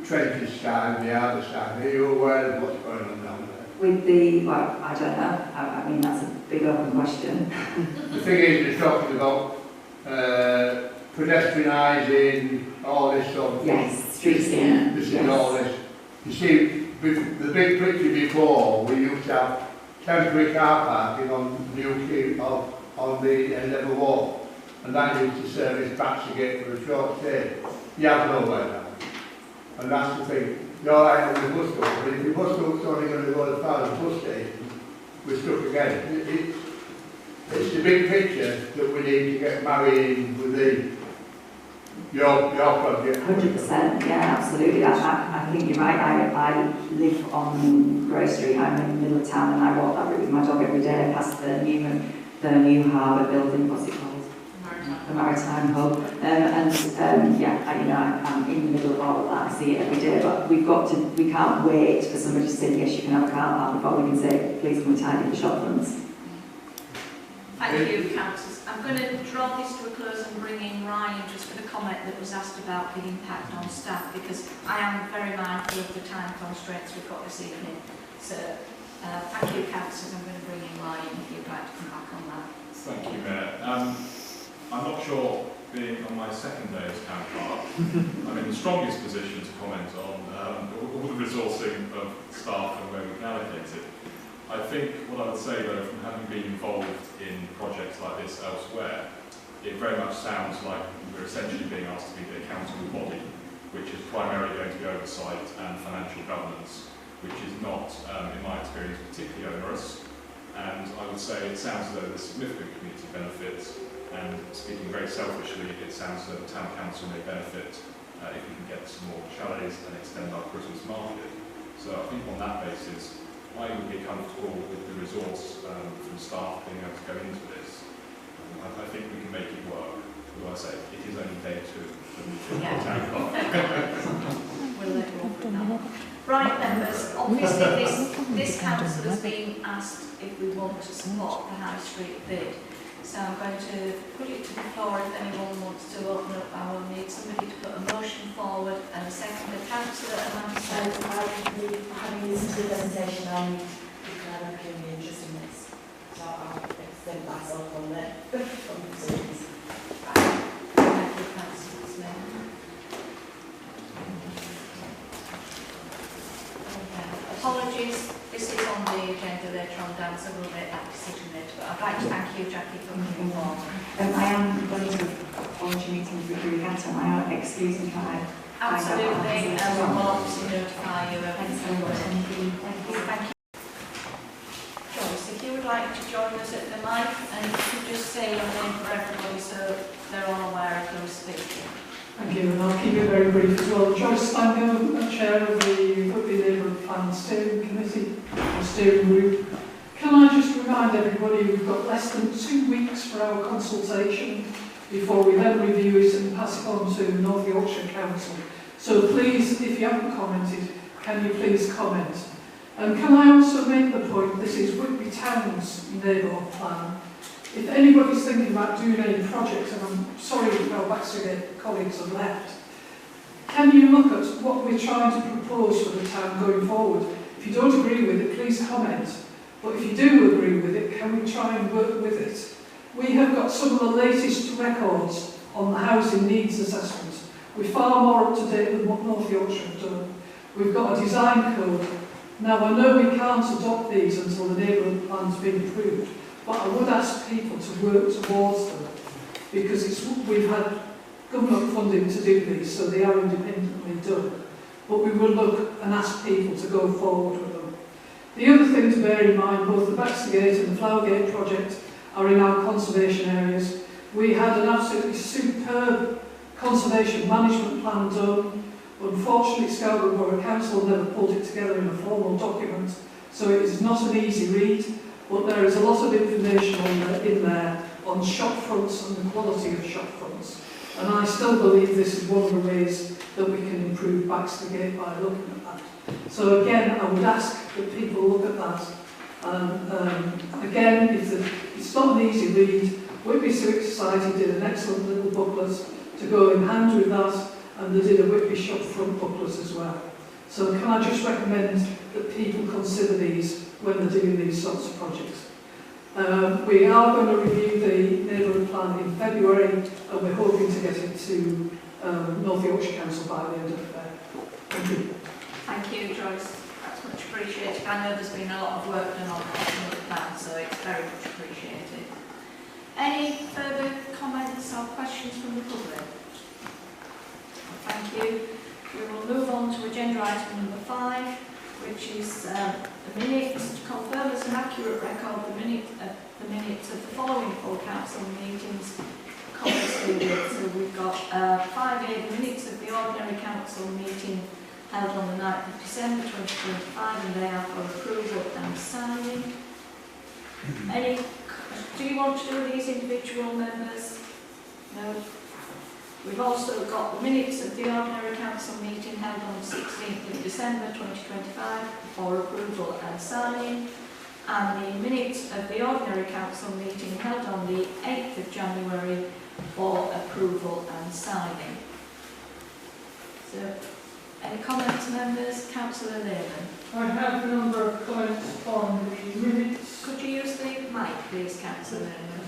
Trenches side, the other side? Are you aware of what's going on down there? With the, well, I don't know. I mean, that's a big open question. The thing is, they're talking about pedestrianising, all this sort of Yes, streets thing. in. This is Yes. all this. You see, the big picture before, we used to have temporary car parking on on the end of the wall, and that used to service Baxtergate for a short stay. You have nowhere now. And that's the thing. You're like on the bus stop, but if your bus stop's only going to go as far as the bus station, we're stuck again. It's the big picture that we need to get married in with your project. 100%, yeah, absolutely. I think you're right. I live on Grey Street. I'm in the middle of town, and I walk that route with my dog every day past the new Harbour building. What's it called? The Maritime Hub. I'm in the middle of all of that. I see it every day. But we can't wait for somebody to say yes, you can have a car park before we can say please come and tidy the shop fronts. Thank you, councillors. I'm going to draw this to a close and bring in Ryan just for the comment that was asked about the impact on staff, because I am very mindful of the time constraints we've got this evening. So thank you, councillors. I'm going to bring in Ryan if you'd like to come back on that. Thank you, Mayor. I'm not sure, being on my second day as town clerk, I'm in the strongest position to comment on all the resourcing of staff and where we can allocate it. I think what I would say though, from having been involved in projects like this elsewhere, it very much sounds like we're essentially being asked to be the accountable body, which is primarily going to be oversight and financial governance, which is not, in my experience, particularly onerous. And I would say it sounds as though there's significant community benefits, and speaking very selfishly, it sounds as though the town council may benefit if we can get some more chalets and extend our Christmas market. So I think on that basis, I would be comfortable with the resource from staff being able to go into this. I think we can make it work. Well, I say, it is only day 2 of the town clock. We'll let you off with that. Right, members, obviously this council has been asked if we want to support the High Street bid. So I'm going to put it to the floor if anyone wants to open up. I will need somebody to put a motion forward and a second. Councillor Amanda. Having listened to the presentation, I declare a keen interest in this. So I'll extend myself on there. Thank you, Councillor Smith. Apologies, this is on the agenda later on down, so we'll make that decision later. But I'd like to thank you, Jackie, for moving forward. I am going to apology meeting with you again, and I am excusing time. Absolutely, and we'll obviously notify you of Thanks very much. Thank you. Thank you. Joyce, if you would like to join us at the mic, and you could just say your name for everybody so they're all aware of who's speaking. Thank you, and I'll keep it very brief as well. Joyce Stango, Chair of the Rugby Neighbourhood Plan Steering Committee, or Steering Group. Can I just remind everybody we've got less than 2 weeks for our consultation before we then review it and pass it on to North Yorkshire Council. So please, if you haven't commented, can you please comment? And can I also make the point, this is Whitby Town's neighbourhood plan. If anybody's thinking about doing any projects, and I'm sorry if our Baxtergate colleagues have left, can you look at what we're trying to propose for the town going forward? If you don't agree with it, please comment. But if you do agree with it, can we try and work with it? We have got some of the latest records on the housing needs assessment. We're far more up to date than what North Yorkshire have done. We've got a design code. Now, I know we can't adopt these until the neighbourhood plan's been approved, but I would ask people to work towards them, because we've had government funding to do these, so they are independently done. But we will look and ask people to go forward with them. The other thing to bear in mind, both the Baxtergate and the Flowergate project are in our conservation areas. We had an absolutely superb conservation management plan done. Unfortunately, Scarborough Borough Council never pulled it together in a formal document, so it is not an easy read, but there is a lot of information in there on shop fronts and the quality of shop fronts. And I still believe this is one of the ways that we can improve Baxtergate by looking at that. So again, I would ask that people look at that. Again, it's not an easy read. Whitby Civic Society did an excellent little booklet to go in hand with that, and they did a Whitby shop front booklet as well. So can I just recommend that people consider these when they're doing these sorts of projects. We are going to review the neighbourhood plan in February, and we're hoping to get it to North Yorkshire Council by the end of February. Thank you. Thank you, Joyce. That's much appreciated. I know there's been a lot of work done on the plan, so it's very much appreciated. Any further comments or questions from the public? Thank you. We will move on to agenda item number 5, which is the minutes to confirm as an accurate record the minutes of the following full council meetings. So we've got 5A, the minutes of the ordinary council meeting held on the 9th of December 2025, and they are for approval and signing. Do you want to do these individual members? No. We've also got the minutes of the ordinary council meeting held on the 16th of December 2025 for approval and signing, and the minutes of the ordinary council meeting held on the 8th of January for approval and signing. So, any comments, members? Councillor Lehman. I have a number of comments on the minutes. Could you use the mic, please, Councillor Lehman?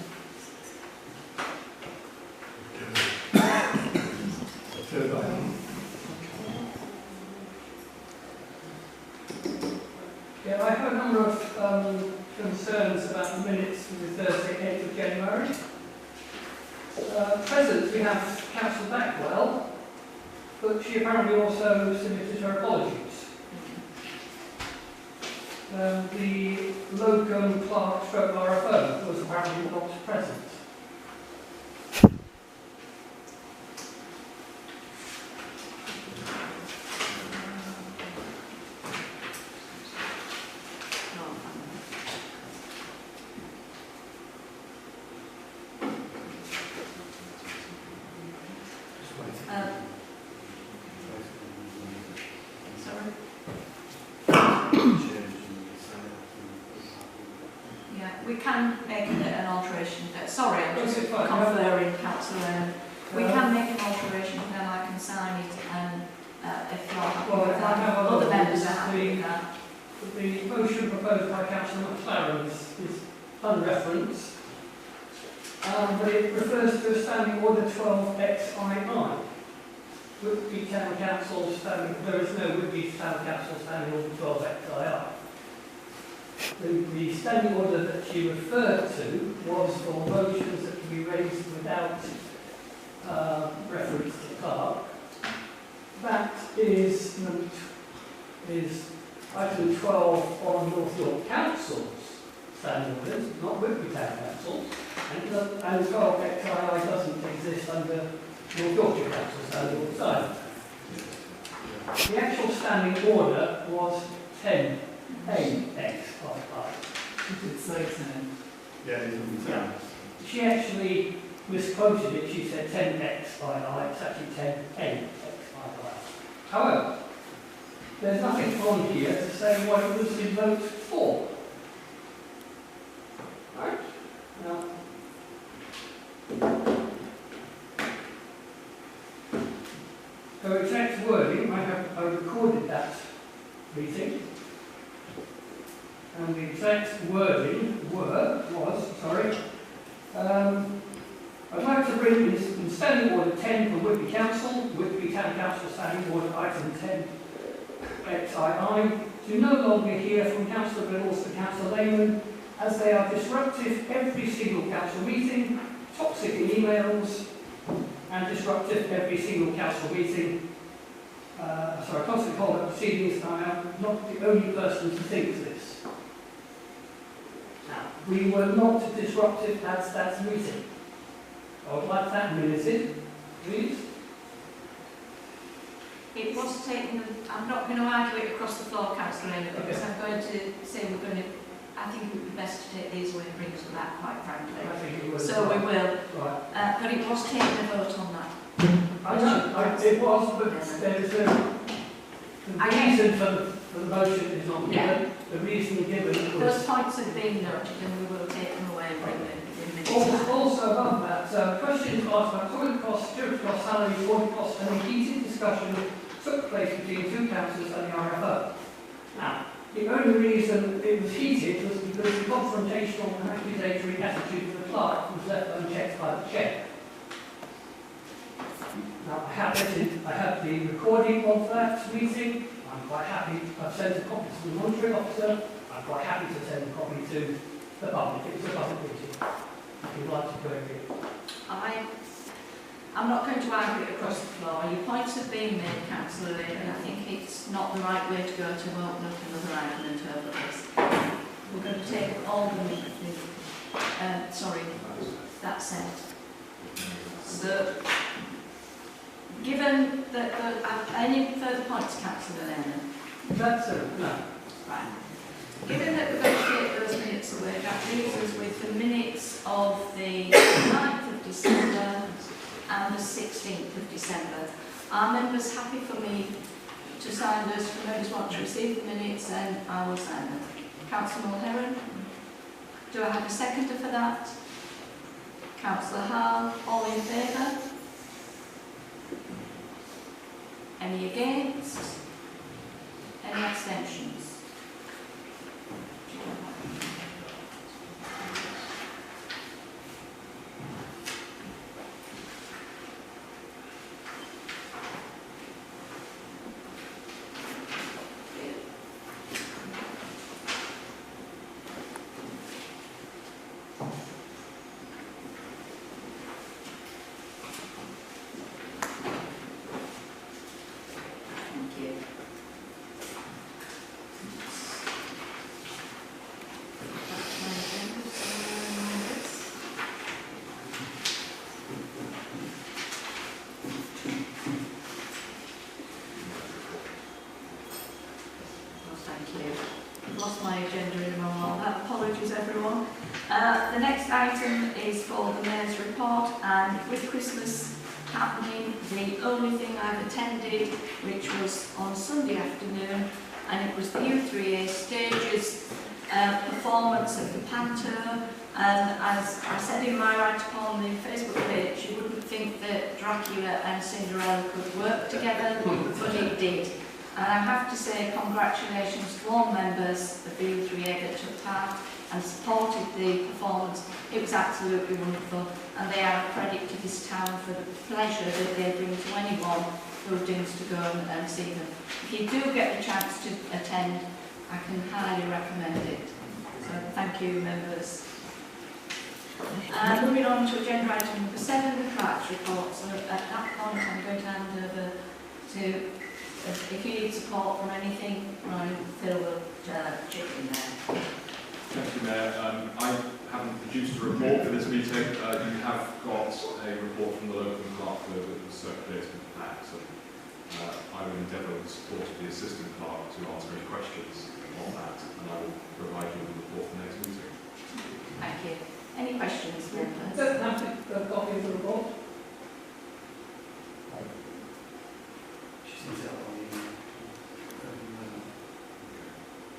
Yeah, I have a number of concerns about the minutes for the Thursday, 8th of January. Present, we have Councillor Blackwell, but she apparently also submitted her apologies. The locum clerk stroke RFO was apparently not present. We can make an alteration. Sorry, I'm just conferring, Councillor. We can make an alteration, and then I can sign it, and if you're happy with that, other members are happy with that. The motion proposed by Councillor McLaren is unreferenced, but it refers to a standing order 12XII. Whitby Town Council standing, there is no Whitby Town Council standing order 12XII. The standing order that she referred to was for motions that can be raised without reference to the clerk. That is item 12 on North York Council's standing orders, not Whitby Town Council, and 12XII doesn't exist under North Yorkshire Council standing orders either. The actual standing order was 10AXII. She did say 10. Yeah, it doesn't sound. She actually misquoted it. She said 10XII. It's actually 10AXII. However, there's nothing on here to say what it was in vote for. Right? Now, her exact wording, I recorded that meeting. And the exact wording I'd like to bring in standing order 10 from Whitby Council, Whitby Town Council standing order item 10XII, to no longer hear from Councillor Biddles and Councillor Lehman, as they are disruptive every single council meeting, toxic in emails, and disruptive every single council meeting. Toxic hold-up proceedings, and I am not the only person who thinks this. We were not disruptive at that meeting. I would like that minuted, please. It was taken, I'm not going to argue it across the floor, Councillor Lehman, because I'm going to say I think it would be best to take these away and bring us to that, quite frankly. I think it was. So we will. Right. But it was taken a vote on that. I know, it was, but there's the reason for the motion is not given. The reason given was... Those points have been noted, and we will take them away and bring them in minutes. Also above that, questions asked about toilet costs, security costs, salaries, audit costs, and a heated discussion took place between two councillors and the RFO. Now, the only reason it was heated was because the confrontational and accusatory attitude of the clerk was left unchecked by the chair. Now, I have the recording of that meeting. I'm quite happy. I've sent a copy to the monitoring officer. I'm quite happy to send a copy to the public. It was a public meeting. If you'd like to correct it. I'm not going to argue it across the floor. Your points have been made, Councillor Lehman, and I think it's not the right way to go to open up another item and interpret this. We're going to take all that set. So, given that any further points, Councillor Lehman? That's no. Right. Given that we're going to take those minutes away, that leaves us with the minutes of the 9th of December and the 16th of December. Are members happy for me to sign those? If members want to receive the minutes, then I will sign them. Councillor Mulheron? Do I have a seconder for that? Councillor Hall, all in favour? Any against? Any abstentions? I've lost my agenda in a moment. Apologies, everyone. The next item is for the Mayor's report, and with Christmas happening, the only thing I've attended, which was on Sunday afternoon, and it was the U3A stages performance of the panto. And as I said in my write upon the Facebook page, you wouldn't think that Dracula and Cinderella could work together, but it did. And I have to say congratulations to all members of the U3A that took part and supported the performance. It was absolutely wonderful, and they are a credit to this town for the pleasure that they bring to anyone who deems to go and see them. If you do get the chance to attend, I can highly recommend it. So thank you, members. Moving on to agenda item number 7, the clerk's report. So at that point, I'm going to hand over to, if you need support from anything, Ryan, Phil will chip in there. Thank you, Mayor. I haven't produced a report for this meeting. You have got a report from the local clerk that was circulated with the pack, so I will endeavour with the support of the assistant clerk to answer any questions on that, and I will provide you with a report for next meeting. Thank you. Any questions, members? Doesn't have to a copy of the report.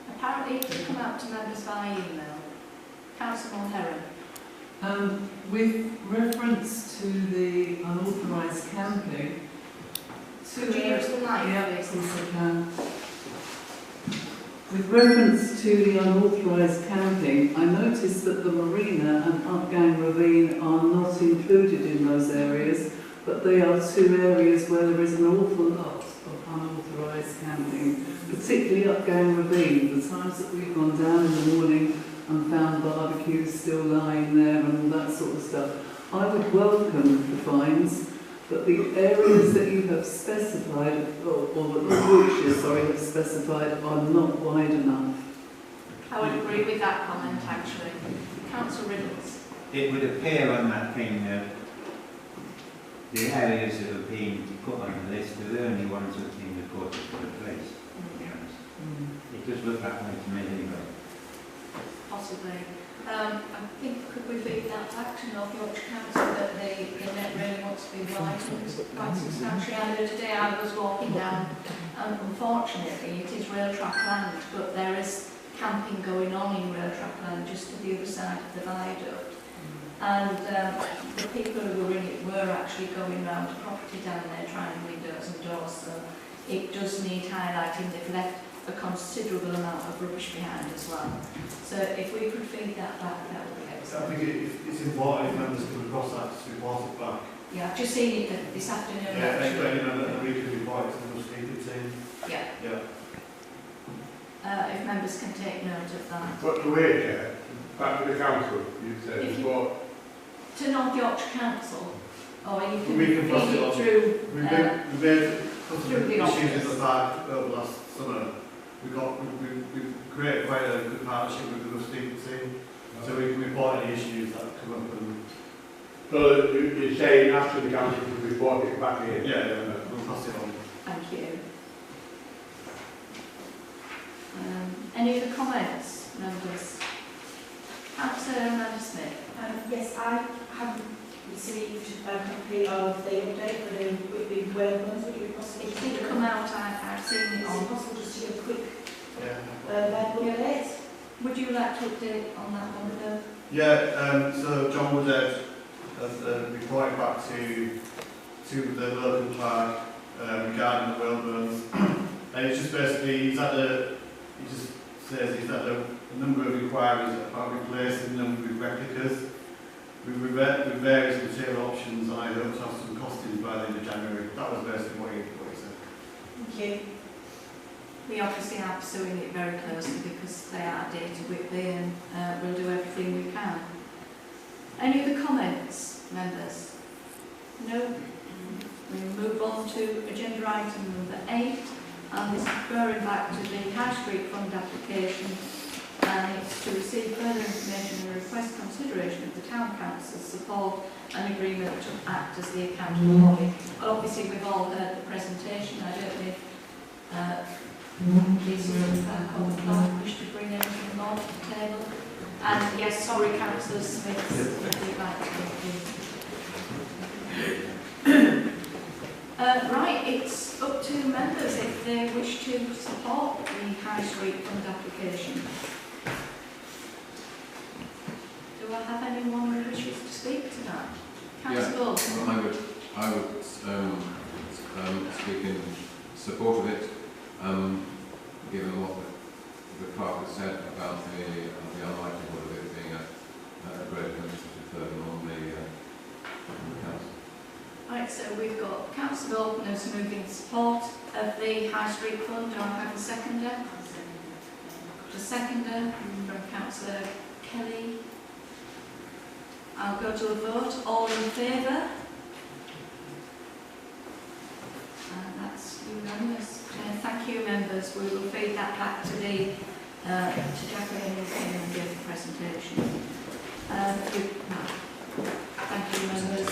Apparently it can come out to members via email. Councillor Heron. With reference to the unauthorised camping, Could you use the mic, yeah, please? yes, I can. With reference to the unauthorised camping, I noticed that the marina and Upgang Ravine are not included in those areas, but they are two areas where there is an awful lot of unauthorised camping, particularly Upgang Ravine. The times that we've gone down in the morning and found barbecues still lying there and all that sort of stuff. I would welcome the fines, but the areas that you have specified, or that the Wiltshire, have specified, are not wide enough. I would agree with that comment, actually. Councillor Reynolds. It would appear on that thing that the areas that have been put on the list are the only ones that have been reported for the police, to be honest. It does look that way to me anyway. Possibly. I think, could we feed that back to North Yorkshire Council that the net really wants to be widened quite substantially? I know today I was walking down, and unfortunately it is rail track land, but there is camping going on in rail track land just to the other side of the viaduct. And the people who were in it were actually going round the property down there trying windows and doors, so it does need highlighting. They've left a considerable amount of rubbish behind as well. So if we could feed that back, that would be I excellent. think it's important if members come across that to report it back. Yeah, I've just seen it this afternoon. Yeah, actually. that we can report it to the speaker team. Yeah. Yeah. If members can take note of that. But the way, Chair, back to the council, you said If you- before. To North Yorkshire Council, or you can We can pass feed it it on. through. We've made a couple through of the issues office. in the park over last summer. We've created quite a good partnership with the speaker team, so we can report any issues that come up. And So you're saying after the council to report it back here? yeah, we'll pass it on. Thank you. Any other comments, members? Councillor Amanda Smith. Yes, I haven't received a copy of the update for the Whitby Wales. Would it be possible? It did come out, I've seen it Is it on. possible just to do a quick Yeah. update? Would you like to update on that one, Bill? Yeah. So John Woodhead has reported back to the local park regarding the Wilburns, and it's just basically he just says he's had a number of inquiries about replacing them with replicas. With various material options, and I hope to have some costings by the end of January. That was basically what he said. Thank you. We obviously are pursuing it very closely because they are data Whitby, and we'll do everything we can. Any other comments, members? No? We move on to agenda item number 8, and this is referring back to the High Street Fund application, and it's to receive further information and request consideration of the Town Council's support and agreement to act as the accountable body. Well, obviously we've all heard the presentation. I don't know if these wish to brief yes, sorry, Councillor Smith. Right, it's up to members if they wish to support the High Street Fund application. Do I have anyone who wishes to speak to that? Councillor Wilson. I would speak in support of it, given what the clerk has said about the unlikelihood of it being a great administrative burden on the council. Right, so we've got Councillor Orton as moving support of the High Street Fund. Do I have a seconder? A seconder from Councillor Kelly. I'll go to a vote. All in favour? That's unanimous. Thank you, members. We will feed that back to the to Jacqueline and give the presentation. Thank you, members.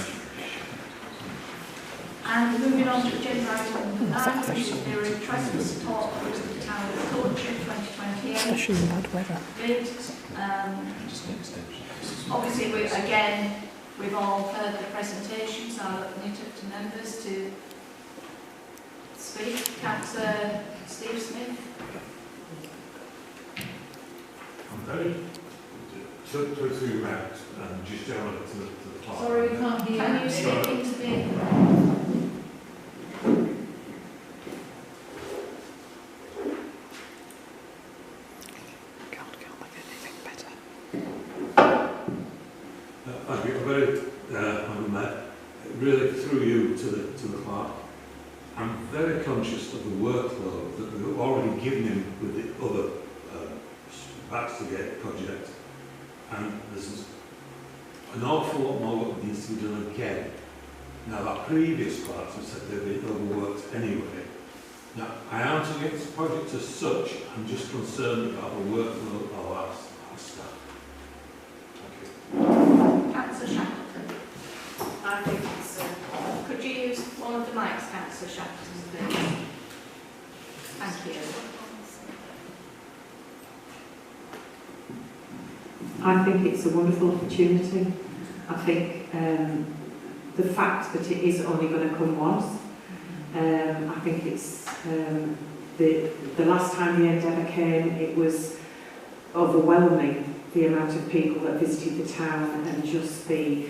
And moving on to agenda item number 9, which is the request for support for the Town of Culture 2028. Especially in bad weather. Bid. Obviously, we've all heard the presentation, so I'll open it up to members to speak. Councillor Steve Smith. I'm very to zoom out and just down to the part. Sorry, we can't hear. Can you speak into the... Really through you to the clerk. I'm very conscious of the workload that we've already given him with the other Baxtergate project, and there's an awful lot more that needs to be done again. Now that previous clerk has said they've been overworked anyway. Now I aren't against the project as such, I'm just concerned about the workload of our staff. Thank you. Councillor Shackleton. I think it's Could you use one of the mics, Councillor Shackleton, please? Thank you. I think it's a wonderful opportunity. I think the fact that it is only going to come once, I think it's the last time the Endeavour came, it was overwhelming, the amount of people that visited the town and just the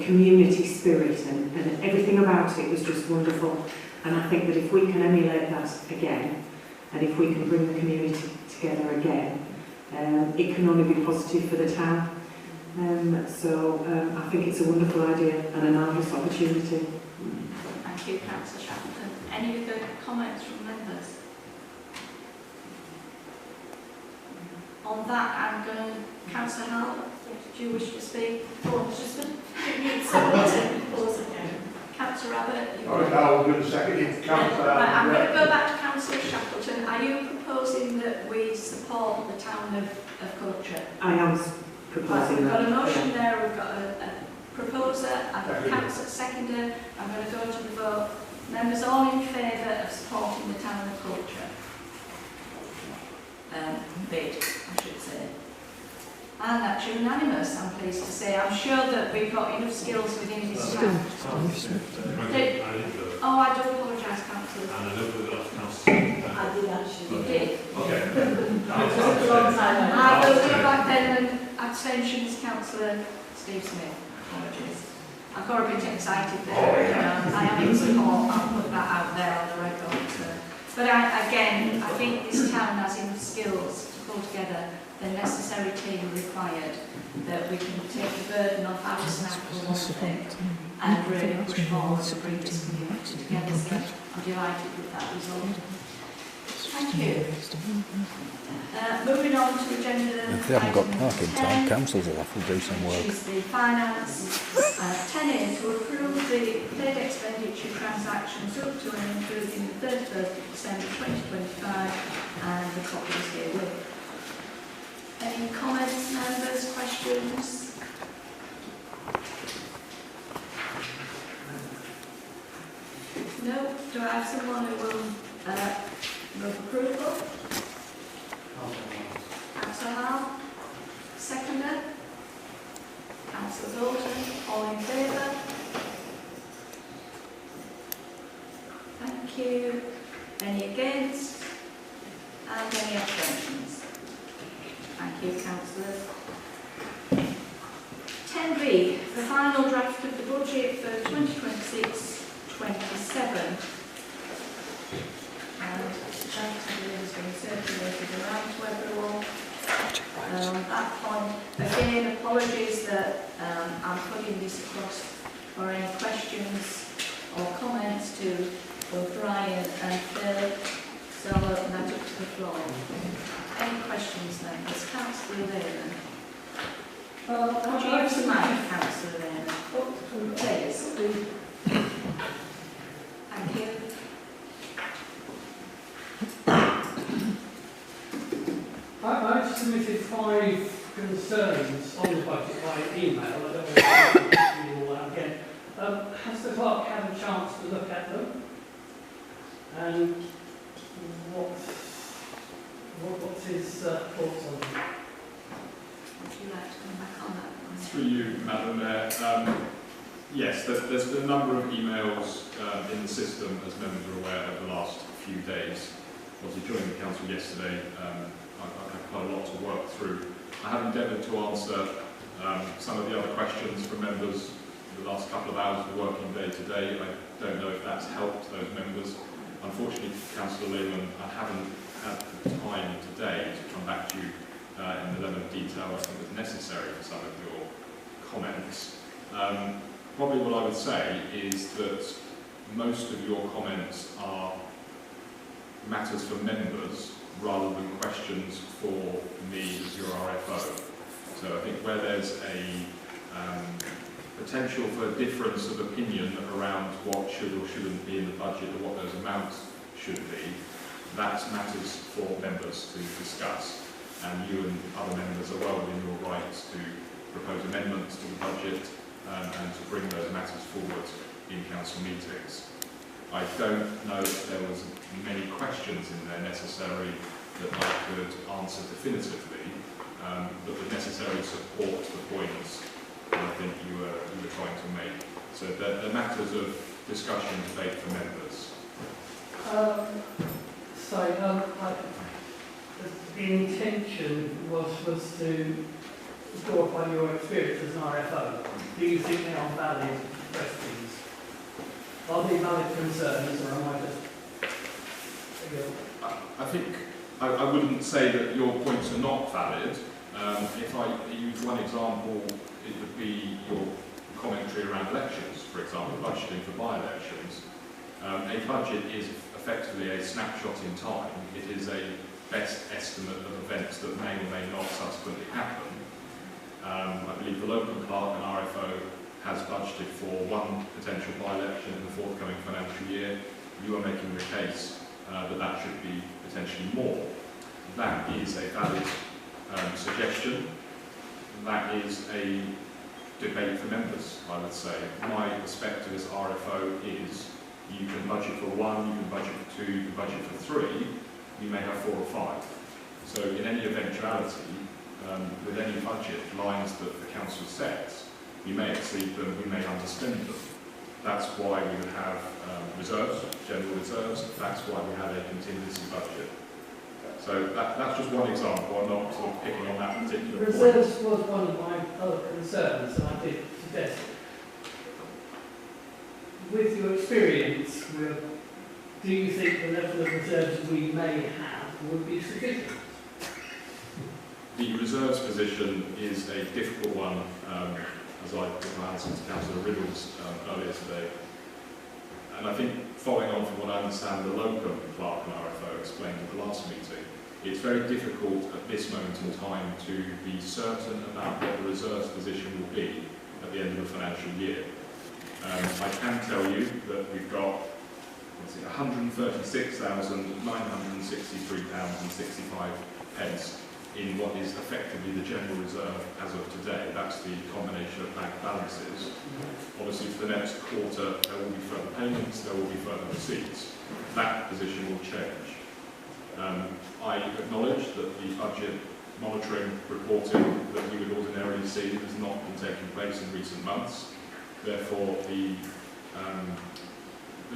community spirit and everything about it was just wonderful. And I think that if we can emulate that again, and if we can bring the community together again, it can only be positive for the town. So I think it's a wonderful idea and a marvellous opportunity. Thank you, Councillor Shackleton. Any other comments from members? On that, I'm going to... Councillor Harbour, do you wish to speak? Councillor Abbott? I'll do the second. Right, I'm going to go back to Councillor Shackleton. Are you proposing that we support the Town of Culture? I am proposing We've got that. a motion there, we've got a proposer, I've got a councillor seconder. I'm going to go to the vote. Members all in favour of supporting the Town of Culture? Bid, I should say. And that's unanimous, I'm pleased to say. I'm sure that we've got enough skills within this town. Oh, I do apologise, councillor. And I know we've got councillor. I did actually. You did? Okay. It took a long time. I will go back then and abstentions, councillor Steve Smith. Apologies. I've got a bit excited there. I am in support. I'll put that out there on the record. But I think this town has enough skills to pull together the necessary team required that we can take the burden off our staff for one thing and really push forward and bring this community together. So I'm delighted with that result. Thank you. Moving on to agenda. If they haven't got parking time, councils will have to do some work. Which is the finance 10A to approve the paid expenditure transactions up to and including the 31st of December 2025 and the copies herewith. Any comments, members, questions? No? Do I have someone who will move approval? Councillor Hall? Thank you, councillors. 10B, the final draft of the budget for 2026-27. And that has been circulated around to everyone. At that point, again, apologies that I'm putting this across for any questions or comments to both Brian and Phil. So I'll open that up to the floor. Any questions then? There's Councillor Lehman. Well, would you use the mic, Councillor Lehman? Please. Thank you. I submitted 5 concerns on the budget by email. I don't know if you read all that again. Has the clerk had a chance to look at them? And what's his thoughts on them? Would you like to come back on that one? Through you, Madam Mayor. Yes, there's been a number of emails in the system, as members are aware, over the last few days. Obviously, joining the council yesterday, I've had quite a lot to work through. I have endeavoured to answer some of the other questions from members in the last couple of hours of the working day today. I don't know if that's helped those members. Unfortunately, Councillor Lehman, I haven't had the time today to come back to you in the level of detail I think was necessary for some of your comments. Probably what I would say is that most of your comments are matters for members rather than questions for me as your RFO. So I think where there's a potential for a difference of opinion around what should or shouldn't be in the budget or what those amounts should be, that's matters for members to discuss. And you and other members are well within your rights to propose amendments to the budget and to bring those matters forward in council meetings. I don't know if there was many questions in there necessarily that I could answer definitively, but would necessarily support the points that I think you were trying to make. So they're matters of discussion, debate for members. The intention was to go upon your experience as an RFO. Do you think they are valid questions? Are they valid concerns, or am I just... I think I wouldn't say that your points are not valid. If I use one example, it would be your commentary around elections, for example, budgeting for by-elections. A budget is effectively a snapshot in time. It is a best estimate of events that may or may not subsequently happen. I believe the local clerk and RFO has budgeted for one potential by-election in the forthcoming financial year. You are making the case that should be potentially more. That is a valid suggestion. That is a debate for members, I would say. My perspective as RFO is you can budget for 1, you can budget for 2, you can budget for 3, you may have 4 or 5. So in any eventuality, with any budget lines that the council sets, we may exceed them, we may underspend them. That's why we would have reserves, general reserves. That's why we have a contingency budget. So that's just one example. I'm not sort of picking on that particular point. Reserves was one of my other concerns, and I did suggest. With your experience, do you think the level of reserves we may have would be sufficient? The reserves position is a difficult one, as I answered to Councillor Riddles earlier today. And I think, following on from what I understand the local clerk and RFO explained at the last meeting, it's very difficult at this moment in time to be certain about what the reserves position will be at the end of the financial year. I can tell you that we've got £136,963.65 in what is effectively the general reserve as of today. That's the combination of bank balances. Obviously for the next quarter there will be further payments, there will be further receipts. That position will change. I acknowledge that the budget monitoring reporting that we would ordinarily see has not been taking place in recent months. Therefore the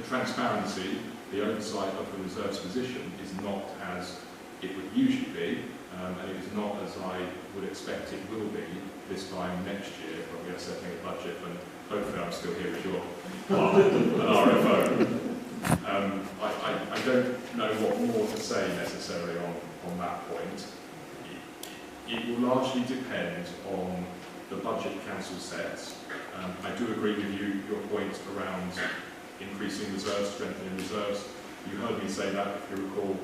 transparency, the oversight of the reserves position is not as it would usually be. and it is not as I would expect it will be this time next year when we are setting a budget, and hopefully I'm still here as your clerk, an RFO. I don't know what more to say necessarily on that point. It will largely depend on the budget council sets. I do agree with you, your point around increasing reserves, strengthening reserves. You heard me say that, if you recall,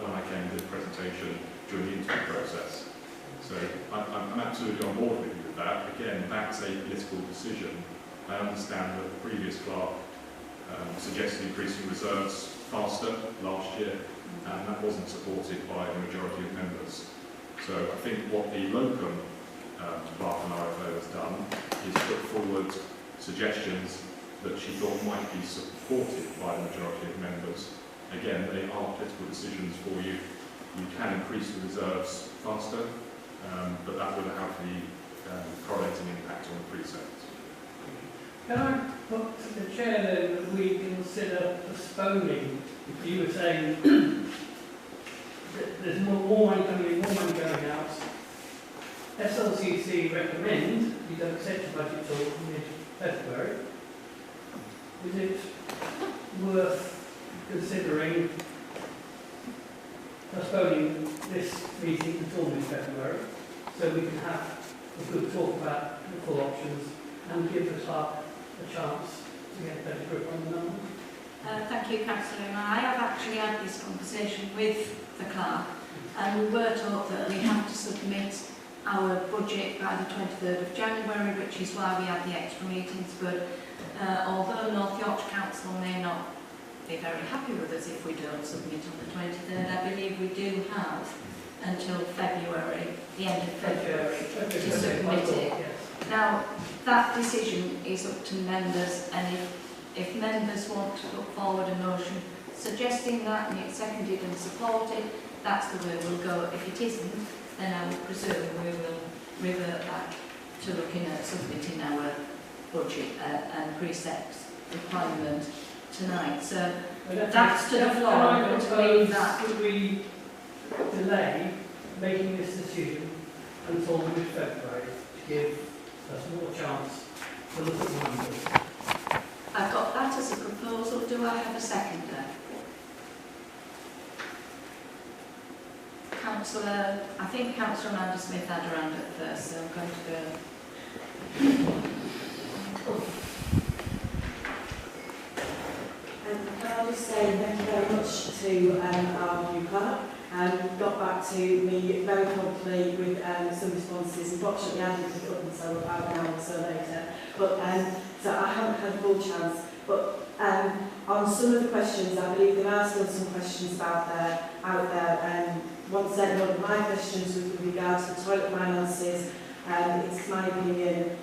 when I came to the presentation during the interview process. So I'm absolutely on board with you with that. Again, that's a political decision. I understand that the previous clerk suggested increasing reserves faster last year, and that wasn't supported by the majority of members. So I think what the locum clerk and RFO has done is put forward suggestions that she thought might be supported by the majority of members. Again, they are political decisions for you. You can increase the reserves faster, but that will have the correlating impact on the precepts. Can I put to the chair then that we consider postponing? You were saying that there's more money coming in, more money going out. SLCC recommend you don't set your budget till mid-February. Is it worth considering postponing this meeting until mid-February so we can have a good talk about the full options and give the clerk a chance to get a better grip on the numbers? Thank you, Councillor. I have actually had this conversation with the clerk, and we were told that we have to submit our budget by the 23rd of January, which is why we had the extra meetings. But although North Yorkshire Council may not be very happy with us if we don't submit on the 23rd, I believe we do have until February, the end of February, to submit it. Now, that decision is up to members, and if members want to put forward a motion suggesting that and it's seconded and supported, that's the way we'll go. If it isn't, then I would presume we will revert back to looking at submitting our budget and precepts requirement tonight. So that's to the floor. I'm going to leave that. Could we delay making this decision until mid-February to give us more chance to look at the numbers? I've got that as a proposal. Do I have a seconder? Councillor, I think Councillor Amanda Smith had her hand up first, so I'm going to go. Can I just say thank you very much to our new clerk. Got back to me very promptly with some responses. Unfortunately, I didn't pick it up until about an hour or so later. But so I haven't had a full chance. But on some of the questions, I believe there are still some questions out there. One of my questions was with regard to the toilet finances. It's my opinion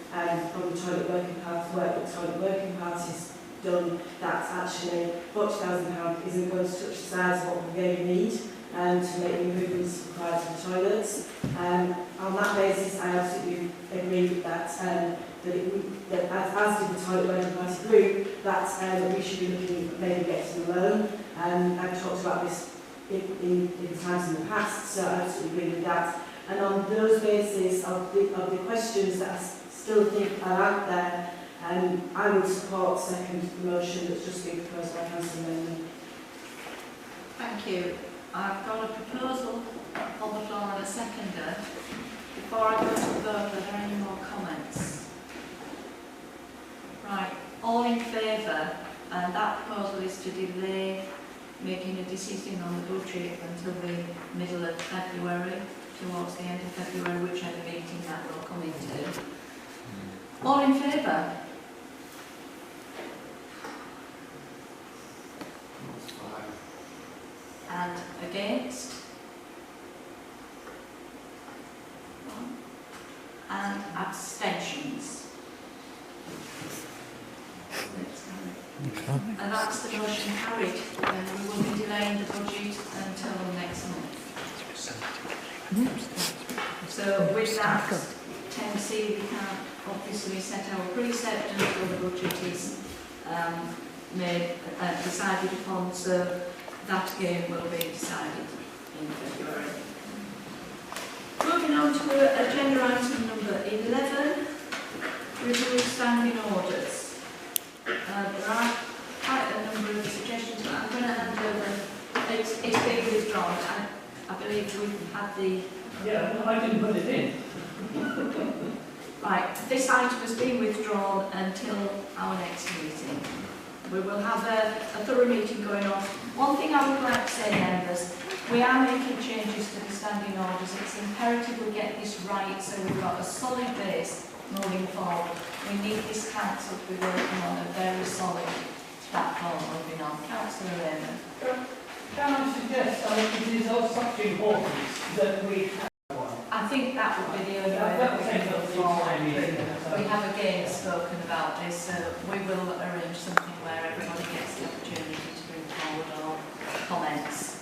from the toilet working party work that toilet working parties done that actually £40,000 isn't going to touch the size of what we really need to make the improvements required to the toilets. On that basis, I absolutely agree with that. That as did the toilet working party group, that we should be looking at maybe getting a loan. I've talked about this in times in the past, so I absolutely agree with that. And on those bases of the questions that I still think are out there, I would support second the motion that's just been proposed by Councillor Manley. Thank you. I've got a proposal on the floor and a seconder. Before I go to the vote, are there any more comments? Right, all in favour, and that proposal is to delay making a decision on the budget until the middle of February, towards the end of February, whichever meeting that will come into. All in favour? And against? And abstentions? And that's the motion carried. We will be delaying the budget until next month. So with that, 10C, we can't obviously set our precept until the budget is decided upon, so that again will be decided in February. moving on to agenda item number 11, review of standing orders. There are quite a number of suggestions, but I'm going to hand over. It's being withdrawn. I believe we've had the... Yeah, I didn't put it in. Right, this item has been withdrawn until our next meeting. We will have a thorough meeting going on. One thing I would like to say, members, we are making changes to the standing orders. It's imperative we get this right so we've got a solid base moving forward. We need this council to be working on a very solid platform moving on. Councillor Raymond. Can I suggest, it is of such importance that we have one? I think that would be the only way that we can move forward. We have again spoken about this, so we will arrange something where everybody gets the opportunity to bring forward all comments.